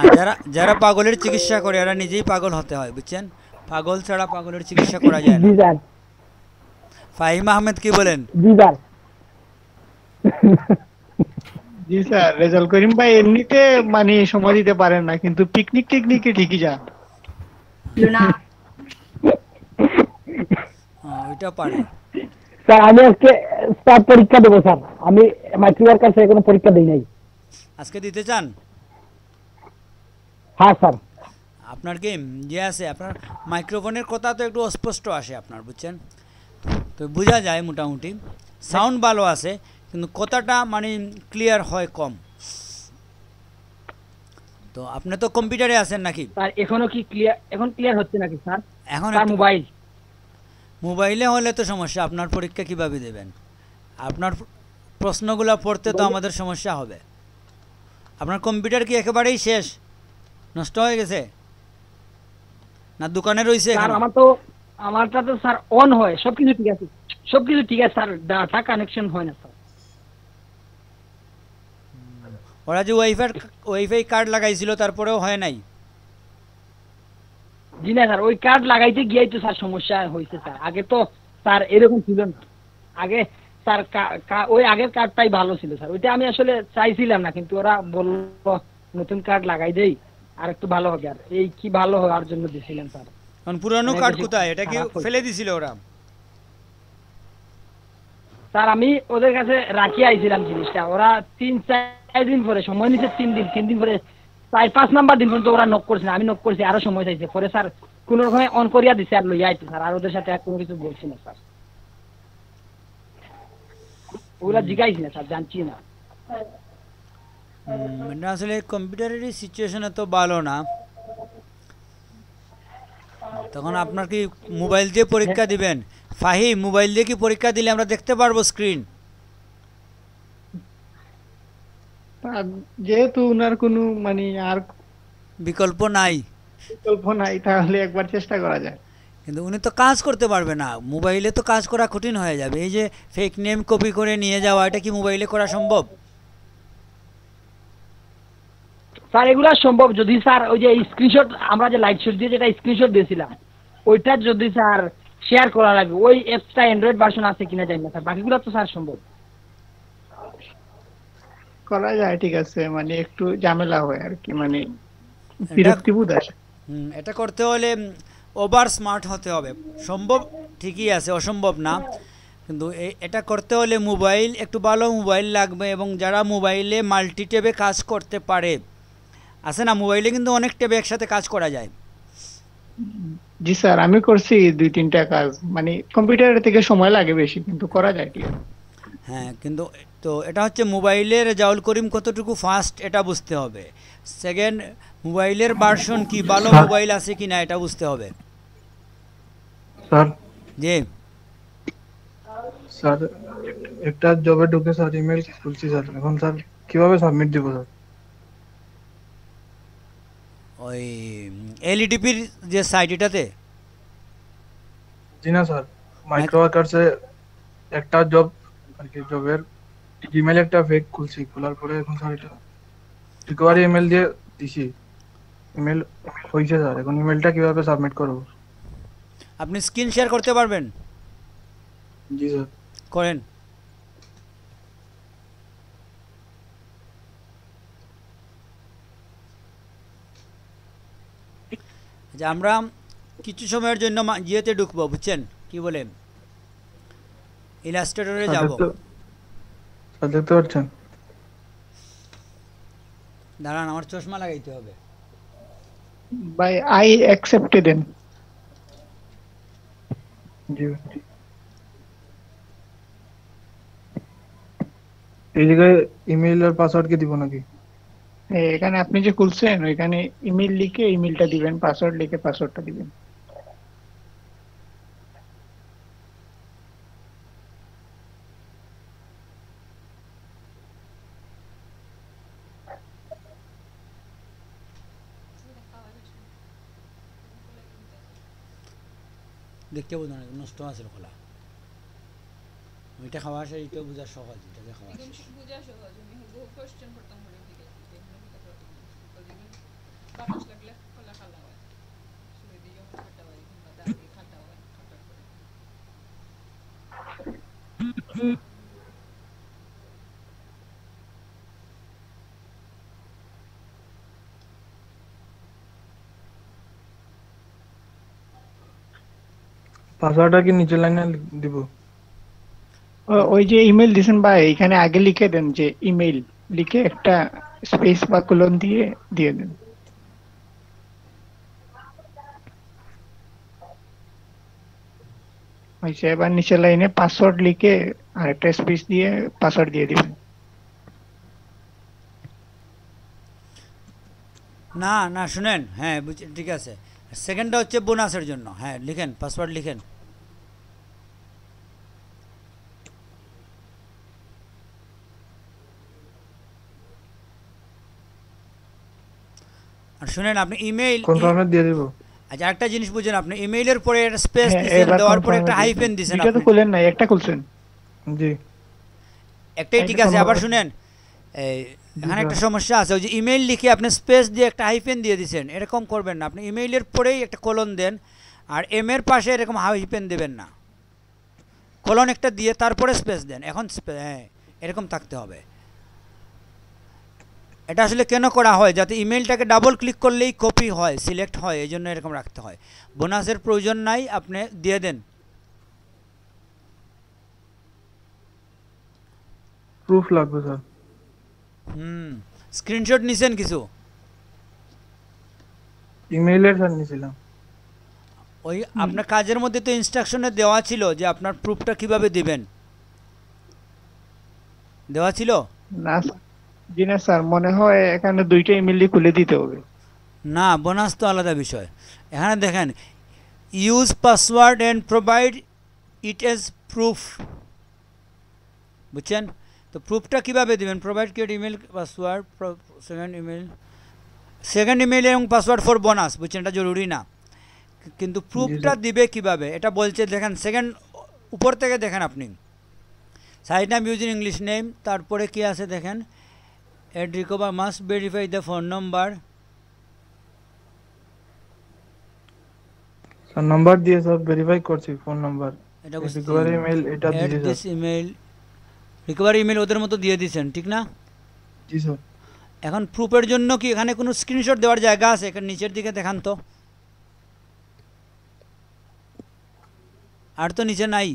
A: যারা পাগলের চিকিৎসা করে এরা নিজেই পাগল হতে হয়, বুঝছেন? পাগল ছাড়া পাগলের চিকিৎসা করা যায় না।
J: জি স্যার।
A: ফাহিম আহমেদ কি বলেন?
J: জি স্যার।
E: জি স্যার, রেজাল্ট করিম ভাই এমনিতে মানে সময় দিতে পারেন না, কিন্তু পিকনিক টিকনিকে ঠিকই যান।
G: লুনা
A: ওইটা পারে।
J: স্যার আমি আজকে স্যার পরীক্ষা দেবো স্যার। আমি মাইক্রোওয়ার কাছে কোনো পরীক্ষা দিই নাই।
A: আজকে দিতে চান?
J: হ্যাঁ স্যার।
A: আপনার কি যে আছে, আপনার মাইক্রোফোনের কথা তো একটু অস্পষ্ট আসে আপনার, বুঝছেন? তো বোঝা যায় মোটামুটি, সাউন্ড ভালো আছে কিন্তু কথাটা মানে ক্লিয়ার হয় কম। তো আপনি তো কম্পিউটারে আছেন নাকি?
J: স্যার এখনো কি ক্লিয়ার হচ্ছে নাকি স্যার?
A: এখন
J: স্যার
A: মোবাইলে হলে তো সমস্যা। আপনার পরীক্ষা কিভাবে দেবেন? আপনার প্রশ্নগুলো পড়তে তো আমাদের সমস্যা হবে। আপনার কম্পিউটার কি একেবারেই শেষ, নষ্ট হয়ে গেছে না দোকানে রয়েছে?
J: স্যার আমারটা তো স্যার অন হয়, সবকিছু ঠিক আছে, স্যার। ডাটা কানেকশন হয় না স্যার।
A: ওরা যে ওয়াইফাই কার্ড লাগাইছিল তারপরেও হয় নাই?
J: জি না স্যার, ওই কার্ড লাগাইতে গিয়েই তো স্যার সমস্যা হয়েছে স্যার। আগে তো স্যার এরকম ছিল না। আগে স্যার ওই আগের কার্ডটাই ভালো ছিল স্যার। ওইটা আমি আসলে চাইছিলাম না, কিন্তু ওরা বললো নতুন কার্ড লাগাই দেই আর একটু ভালো হবে। আর এই কি ভালো হওয়ার জন্য দিয়েছিলেন স্যার।
A: কারণ পুরানো কার্ড কোথায়? এটা কি ফেলে দিছিল ওরা?
J: স্যার আমি ওদের কাছে রাখি আইছিলাম জিনিসটা। ওরা 3-4 দিন পরে সময় নিচ্ছে, 3 দিন পরে 4-5 নাম্বার দিন পর্যন্ত ওরা নক করছে না। আমি নক করছি, আরো সময় চাইছে। পরে স্যার কোন রকমে অন করিয়া দিছে আর লইয়া আইছে স্যার। আর ওদের সাথে আর কোনো কিছু বলছি না স্যার। ওগুলা জিগাইছি না স্যার, জানছি না।
A: এটা আসলে কম্পিউটারের সিচুয়েশন তো ভালো না। তখন আপনার কি মোবাইল দিয়ে পরীক্ষা দিবেন? ফাহিম, মোবাইল দিয়ে কি পরীক্ষা দিলে আমরা দেখতে পারবো স্ক্রিন?
E: যেহেতু উনার কোনো মানে আর
A: বিকল্প নাই,
E: তাহলে একবার চেষ্টা করা যায়।
A: কিন্তু উনি তো কাজ করতে পারবে না। মোবাইলে তো কাজ করা কঠিন হয়ে যাবে। এই যে ফেক নেম কপি করে নিয়ে যাওয়া, এটা কি মোবাইলে করা সম্ভব?
J: স্যার এগুলা সম্ভব যদি স্যার ওই যে স্ক্রিনশট, আমরা যে লাইট শট দিয়ে যেটা স্ক্রিনশট দিয়েছিলাম, ওইটা যদি স্যার শেয়ার করা লাগবে। ওই অ্যাপসটা অ্যান্ড্রয়েড ভার্সন আছে কিনা জানি না স্যার। বাকিগুলো তো স্যার সম্ভব
E: করা যায়, ঠিক আছে। মানে একটু ঝামেলা হয় আর কি, মানে বিরক্তিবোধ আসে।
A: এটা করতে হলে ওভার স্মার্ট হতে হবে। সম্ভব ঠিকই আছে, অসম্ভব না, কিন্তু এটা করতে হলে মোবাইল, একটু ভালো মোবাইল লাগবে। এবং যারা মোবাইলে মাল্টি ট্যাবে কাজ করতে পারে, আছে না, মোবাইলে কিন্তু অনেক ট্যাবে একসাথে কাজ করা যায়।
E: জি স্যার, আমি করছি 2-3টা কাজ। মানে কম্পিউটারের থেকে সময় লাগে বেশি, কিন্তু করা যায় ঠিক আছে।
A: হ্যাঁ, কিন্তু তো এটা হচ্ছে মোবাইলের রেজাউল করিম কতটুকু ফাস্ট এটা বুঝতে হবে। সেকেন্ড, মোবাইলের ভার্সন কি, ভালো মোবাইল আছে কি না এটা বুঝতে হবে।
H: স্যার
A: জি
H: স্যার, একটা জবে ঢুকে স্যার ইমেল খুলছি স্যার। এখন স্যার কিভাবে সাবমিট দিব স্যার?
A: ওই এলইডিপির যে সাইট এটাতে
H: জি না স্যার, মাইক্রো ওয়ার্কার্সে একটা জব আর কি, জবের জিমেল একটা ফেক খুলছি, খোলার পরে এখন স্যার এটা রিকভারি ইমেল দিয়ে দিছি, ইমেল হয়েছে স্যার, এখন ইমেলটা কিভাবে সাবমিট করবো?
A: আপনি স্ক্রিন শেয়ার করতে পারবেন?
H: জি স্যার।
A: করেন। যে আমরা কিছু সময়ের জন্য ইয়েতে ঢুকবো, বুঝছেন কি বলে, ইলাস্ট্রেটরে যাব।
H: স্যার দেখতে পাচ্ছেন?
A: দাঁড়ান, আমার চশমা লাগাইতে হবে।
E: ভাই আই অ্যাকসেপ্টেড দেন।
H: জি। এই জায়গায় ইমেল আর পাসওয়ার্ড কি দিব নাকি?
E: এখানে আপনি যে খুলছেন ওইখানে ইমেল লিখে ইমেলটা দিবেন, পাসওয়ার্ড লিখে পাসওয়ার্ডটা দিবেন।
A: দেখতে বোঝা না, নষ্ট আছে খোলা। ওইটা খাওয়া আসে, এইটা বোঝা সহজ, এটাকে খাওয়া আসে
K: বুঝা সহজ। আমি বহু কোশ্চেন করতাম পরে দিকে বাতাস লাগলে খোলা খালা হয়, শুয়ে দিয়ে খাটা হয় কিংবা দাঁড়িয়ে খাটা হয়, খাটার পরে
H: পাসওয়ার্ডটা কি নিচের লাইনে দিব?
E: ওই যে ইমেল দিছেন ভাই, এখানে আগে লিখে দেন যে ইমেল, লিখে একটা স্পেস বা কোলন দিয়ে দিয়ে দেন। হয়েছে, এবার নিচের লাইনে পাসওয়ার্ড লিখে আর একটা স্পেস দিয়ে পাসওয়ার্ড দিয়ে দিবেন।
A: না না, শুনেন, হ্যাঁ ঠিক আছে। সেকেন্ডটা হচ্ছে বোনাসের জন্য, হ্যাঁ লিখেন, পাসওয়ার্ড লিখেন। আর শুনেন, আপনি ইমেইল
H: কনফার্মে দিয়ে দিব।
A: আচ্ছা, একটা জিনিস বুঝেন, আপনি ইমেইলের পরে একটা স্পেস দিবেন, দেওয়ার পরে একটা হাইফেন দিবেন।
E: এটা তো খুলেন না, একটা খুলছেন।
H: জি,
A: একটাই ঠিক আছে। আবার শুনেন, এখানে একটা সমস্যা আছে, ওই যে ইমেইল লিখে আপনি স্পেস দিয়ে একটা হাইফেন দিয়ে দিয়েছেন, এরকম করবেন না। আপনি ইমেইলের পরেই একটা কোলন দেন, আর এম এর পাশে এরকম হাইফেন দেবেন না, কোলন একটা দিয়ে তারপরে স্পেস দেন। এখন হ্যাঁ, এরকম থাকতে হবে। এটা আসলে কেন করা হয়, যাতে ইমেইলটাকে ডাবল ক্লিক করলেই কপি হয়, সিলেক্ট হয়, এই জন্য এরকম রাখতে হয়। বোনাসের প্রয়োজন নাই, আপনি দিয়ে দেন।
H: প্রুফ লাগবে স্যার।
A: স্ক্রিনশট নিছেন কিছু?
H: ইমেইলের স্যার নিছিলাম।
A: ওই আপনার কাজের মধ্যে তো ইনস্ট্রাকশনে দেওয়া ছিল যে আপনার প্রুফটা কিভাবে দিবেন, দেওয়া ছিল
E: না জি না স্যার, মনে হয় এখানে দুইটা ইমেল খুলে দিতে হবে।
A: না, বোনাস তো আলাদা বিষয়। এখানে দেখেন, use password and provide it age proof, বুঝছেন তো? প্রুফটা কিভাবে দিবেন? Provide create email password, second email এবং পাসওয়ার্ড ফর বোনাস, বুঝছেন? এটা জরুরি না, কিন্তু প্রুফটা দিবে কিভাবে এটা বলছে। দেখেন সেকেন্ড উপর থেকে দেখেন, আপনি সাইট নাম ইউজিং ইংলিশ নেম, তারপরে কি আছে দেখেন, add recover must verify the phone number.
H: Sir number দিয়ে সব ভেরিফাই করছি, ফোন নাম্বার,
A: এটা
H: রিকভারি ইমেল এটা দিয়েছি
A: দিস ইমেল, রিকভারি ইমেল ওদের মতো দিয়ে দিয়েছেন, ঠিক না?
H: জি স্যার।
A: এখন প্রুফের জন্য কি এখানে কোনো স্ক্রিনশট দেওয়ার জায়গা আছে? এখানে নিচের দিকে দেখান তো, আর তো নিচে নাই।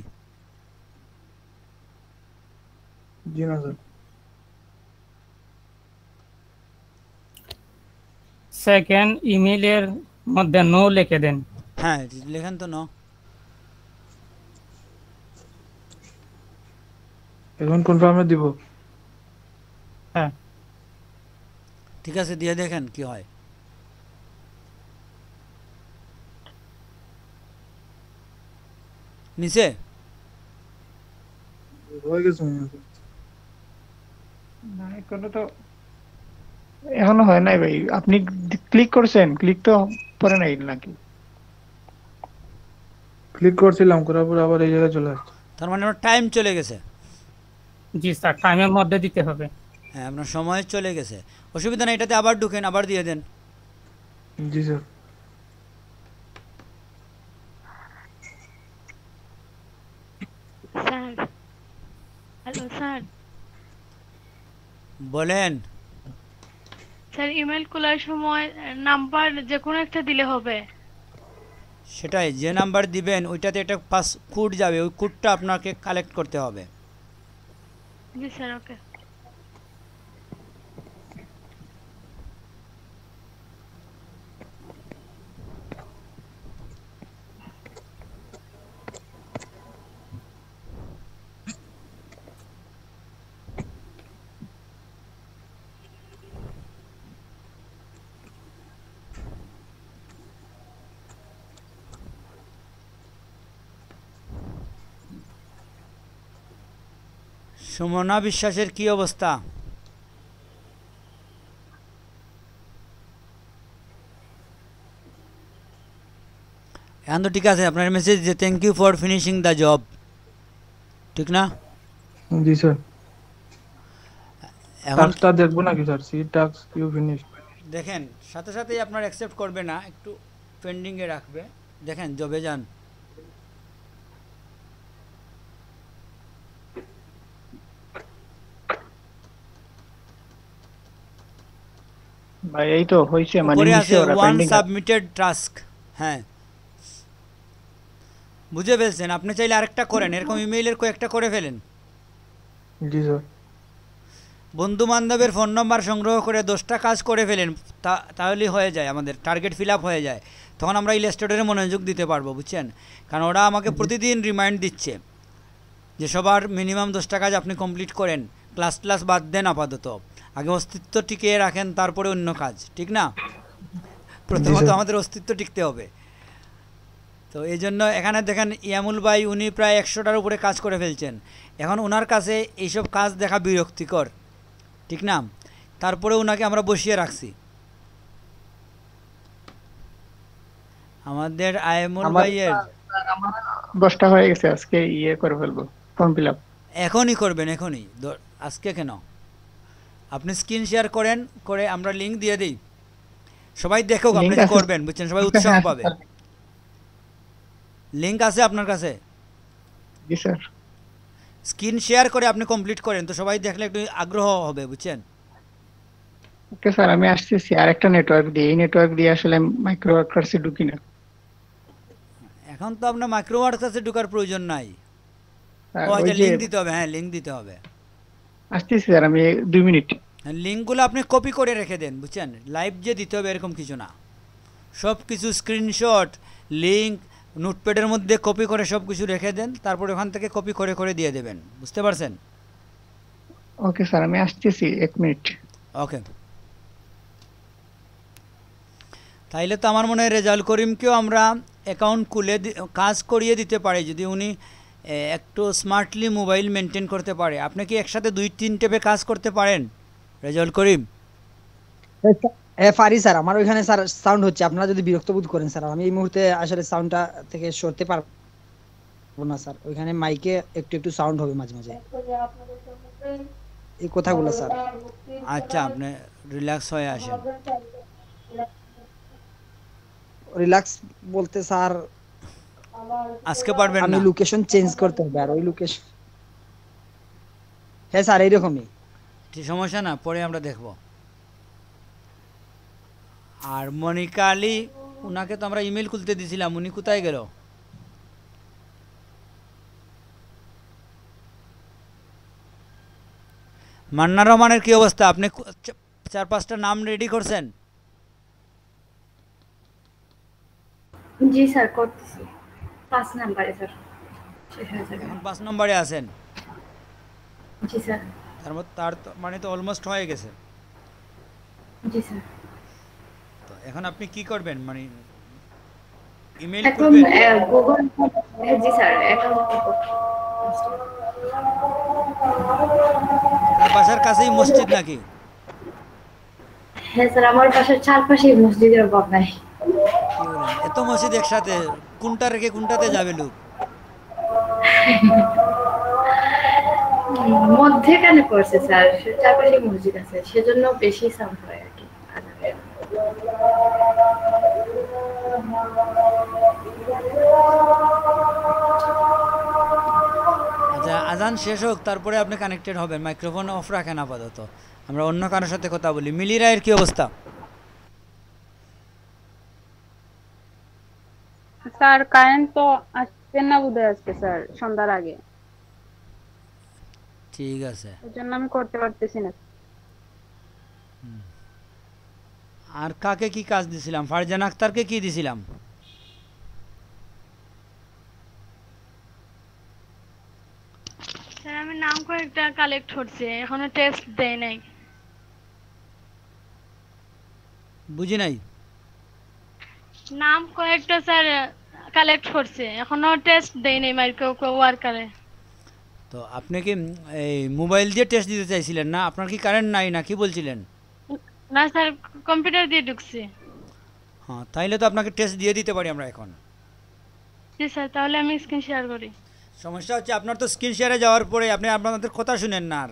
H: জি না স্যার।
D: সেকেন্ড ইমেইলের মধ্যে নো লিখে দেন।
A: হ্যাঁ লেখেন তো, নো।
H: এখন কনফার্মে দিব।
D: হ্যাঁ
A: ঠিক আছে, দিয়ে দেখেন কি হয়। নিচে
H: হয়ে গেছে।
E: না এখনো তো এখনো হয় নাই ভাই। আপনি ক্লিক করছেন, ক্লিক তো পরে নাই নাকি?
H: ক্লিক করছিলাম, করার পর আবার এই জায়গায় চলে আসছে।
A: তার মানে আমার টাইম চলে গেছে।
D: জি স্যার, টাইমের মধ্যে দিতে হবে।
A: হ্যাঁ, আপনার সময় চলে গেছে। অসুবিধা নেই, এটাতে আবার ঢুকেন, আবার দিয়ে দেন।
H: জি স্যার।
C: Sir, hello sir.
A: বলেন।
C: স্যার, ইমেল খোলার সময় নাম্বার যে কোনো একটা দিলে হবে?
A: সেটাই, যে নাম্বার দিবেন ওইটাতে একটা পাস কোড যাবে, ওই কোডটা আপনাকে কালেক্ট করতে হবে।
C: জি স্যার, ওকে।
A: সুমনা বিশ্বাসের কি অবস্থা? এখন তো ঠিক আছে, আপনার মেসেজ যে thank you for finishing the job, ঠিক না?
H: জি স্যার।
A: এখন
H: টাস্কটা দেখবো নাকি sir? See task you finish.
A: দেখেন, সাথে সাথেই আপনার অ্যাকসেপ্ট করবে না, একটু পেন্ডিংয়ে রাখবে। দেখেন, জবে যান।
E: ভাই এই তো হইছে, মানে
A: উপরে
E: নিচে
A: আছে
E: ওরা
A: ওয়ান
E: পেন্ডিং।
A: Submitted task. হ্যাঁ, বুঝে ফেলছেন। আপনি চাইলে আরেকটা করেন, এরকম ইমেইলের কয়েকটা করে ফেলেন।
H: জি স্যার।
A: বন্ধু বান্ধবের ফোন নম্বর সংগ্রহ করে 10টা কাজ করে ফেলেন, তাহলেই হয়ে যায়, আমাদের টার্গেট ফিল আপ হয়ে যায়। তখন আমরা ইলাস্ট্রেটরে মনোযোগ দিতে পারবো, বুঝছেন? কারণ ওরা আমাকে প্রতিদিন রিমাইন্ড দিচ্ছে যে সবার মিনিমাম 10টা কাজ আপনি কমপ্লিট করেন। ক্লাস বাদ দেন আপাতত, আগে অস্তিত্ব টিকিয়ে রাখেন, তারপরে অন্য কাজ, ঠিক না? প্রথমত আমাদের অস্তিত্ব টিকতে হবে। তো এই জন্য এখানে দেখেন ইয়ামুল ভাই, উনি প্রায় 100টার উপরে কাজ করে ফেলছেন। এখন ওনার কাছে এইসব কাজ দেখা বিরক্তিকর, ঠিক না? তারপরে ওনাকে আমরা বসিয়ে রাখছি। আমাদের আয়মুল ভাইয়ের
E: 10টা হয়ে গেছে, আজকে ইয়ে করে ফেলবো, ফর্ম ফিল আপ।
A: এখনই করবেন, এখনই, আজকে কেন? আপনি স্ক্রিন শেয়ার করেন, করে আমরা লিঙ্ক দিয়ে দিই, সবাই দেখুক আপনি যে করবেন, বুঝছেন? সবাই উৎসাহ পাবে। লিঙ্ক আছে আপনার কাছে?
E: জি স্যার।
A: স্ক্রিন শেয়ার করে আপনি কমপ্লিট করেন, তো সবাই দেখলে একটু আগ্রহ হবে, বুঝছেন?
E: ওকে স্যার, আমি আসতেছি। আরেকটা নেটওয়ার্ক দিয়ে, এই নেটওয়ার্ক দিয়ে আসলে মাইক্রো ওয়ার্কার্সে ঢুকি না।
A: এখন তো আপনার মাইক্রো ওয়ার্কার্সে ঢোকার প্রয়োজন নাই। ও
E: ওই
A: আচ্ছা,
E: যে
A: লিঙ্ক দিতে হবে। হ্যাঁ, লিঙ্ক দিতে হবে।
E: আসতেছি স্যার, আমি 2 মিনিট।
A: লিঙ্কগুলো আপনি কপি করে রেখে দেন, বুঝছেন? লাইভ যে দিতে হবে এরকম কিছু না, সব কিছু স্ক্রিনশট, লিঙ্ক নোটপ্যাডের মধ্যে কপি করে সব কিছু রেখে দেন, তারপর ওখান থেকে কপি করে করে দিয়ে দেবেন, বুঝতে পারছেন?
E: ওকে স্যার, আমি আসতেছি 1 মিনিট।
A: ওকে। তাইলে তো আমার মনে হয় রেজাল্ট করিমকেও আমরা অ্যাকাউন্ট খুলে কাজ করিয়ে দিতে পারি, যদি উনি একটু স্মার্টলি মোবাইল মেনটেন করতে পারে। আপনি কি একসাথে 2-3 টেপে কাজ করতে পারেন রেজাল্ট করিম?
J: পারি স্যার। আমার ওইখানে স্যার সাউন্ড হচ্ছে, আপনারা যদি বিরক্ত বোধ করেন স্যার, আমি এই মুহূর্তে আসলে সাউন্ডটা থেকে সরতে পারবো না স্যার। ওইখানে মাইকে একটু একটু সাউন্ড হবে মাঝে মাঝে, এই কথাগুলো স্যার।
A: আচ্ছা, আপনি রিল্যাক্স হয়ে আসেন।
J: রিল্যাক্স বলতে স্যার
A: আজকে পারবেন না?
J: আমি লোকেশন চেঞ্জ করতে হবে, আর ওই লোকেশন। হ্যাঁ স্যার, এইরকমই।
A: ঠিক, সমস্যা না, পরে আমরা দেখব। আর মনিকা আলী, ওনাকে তো আমরা ইমেল খুলতে দিয়েছিলাম, উনি কোথায় গেল? মান্নার রহমানের কি অবস্থা? আপনি 4-5টা নাম রেডি করছেন?
G: জি স্যার, করতেছি। 5 নাম্বারে স্যার।
A: এখন 5 নম্বরে আছেন?
G: জি স্যার।
A: তার মানে তো অলমোস্ট হয়ে গেছে।
G: জি স্যার।
A: তো এখন আপনি কি করবেন, মানে ইমেল
G: এখন
A: করবেন?
G: গুগল, জি স্যার, অ্যাকাউন্ট
A: আপনার বাসার কাছেই মসজিদ নাকি?
G: হ্যাঁ স্যার, আমার বাসার চারপাশে মসজিদের অভাব নাই।
A: কি বলেন, এত মসজিদ একসাথে, কোনটা রেখে কোনটাতে যাবে লোক?
G: মধ্যেখানে পড়ছে স্যার, চারপাশে মসজিদ আছে, সেজন্য বেশি সাউন্ড হয় আর কি আজানের।
A: আচ্ছা, আজান শেষ হোক, তারপরে আপনি কানেক্টেড হবেন। মাইক্রোফোন অফ রাখেন আপাতত, আমরা অন্য কারোর সাথে কথা বলি। মিলি রায়ের কি অবস্থা?
F: স্যার কারেন্ট তো আসবে না বোধহয় আজকে স্যার, সন্ধ্যার আগে।
A: ঠিক আছে।
F: ওই জন্য আমি করতে পারতেছি না।
A: আর কাকে কি কাজ দিছিলাম? ফারজানা আক্তারকে কি দিছিলাম?
C: স্যার আমি নাম কয়েকটা কালেক্ট করছি, এখনো টেস্ট দেই নাই।
A: বুঝি নাই।
C: নাম কয়েকটা স্যার কালেক্ট করছে, এখনো টেস্ট দেই নাই মাইক্রো ওয়ার্কারে।
A: তো আপনি কি এই মোবাইল দিয়ে টেস্ট দিতে চাইছিলেন না? আপনার কি কারেন্ট নাই না কি বলছিলেন?
C: না স্যার, কম্পিউটার দিয়ে ঢুকছি।
A: হ্যাঁ, তাইলে তো আপনাকে টেস্ট দিয়ে দিতে পারি আমরা এখন।
C: জি স্যার, তাহলে আমি স্ক্রিন শেয়ার করি।
A: সমস্যা হচ্ছে আপনার তো স্ক্রিন শেয়ারে যাওয়ার পরে আপনি আপনাদের কথা শুনেন না। আর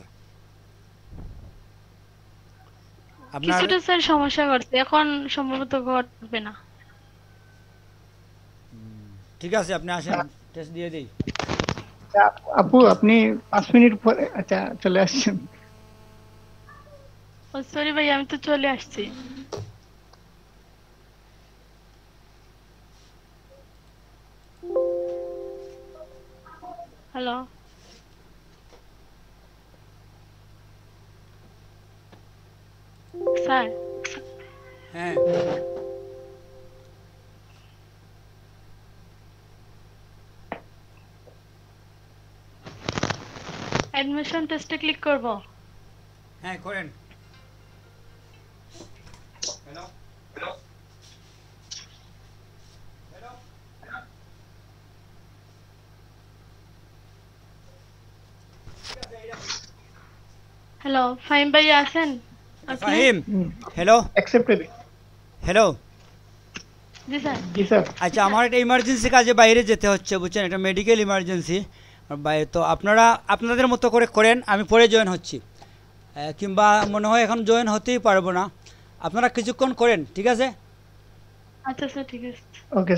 A: আপনার
C: কিছুটা স্যার সমস্যা করছে, এখন সম্ভবত ঘটবে না।
A: ঠিক আছে, আপনি আসেন, টেস্ট দিয়ে দিই।
E: আপু আপনি 5 মিনিট পরে আচ্ছা চলে আসছেন।
C: ও সরি ভাই, আমি তো চলে আসছি। Hello, sir.
A: হ্যাঁ,
C: অ্যাডমিশন টেস্টে ক্লিক করব?
A: হ্যাঁ করেন। হ্যালো,
C: হ্যালো, ফাহিম ভাই আছেন আপনি?
A: Fahim, hello
E: accepted.
A: হ্যালো।
C: জি স্যার।
E: জি স্যার।
A: আচ্ছা, আমার একটা ইমার্জেন্সি কাজে বাইরে যেতে হচ্ছে, বুঝছেন, এটা মেডিকেল ইমার্জেন্সি। বাইরে তো আপনারা আপনাদের মতো করে করেন, আমি পরে জয়েন হচ্ছি। কিংবা মনে হয় এখন জয়েন হতেই পারবো না, আপনারা কিছুক্ষণ করেন, ঠিক আছে?
C: আচ্ছা স্যার, ঠিক আছে।
E: ওকে।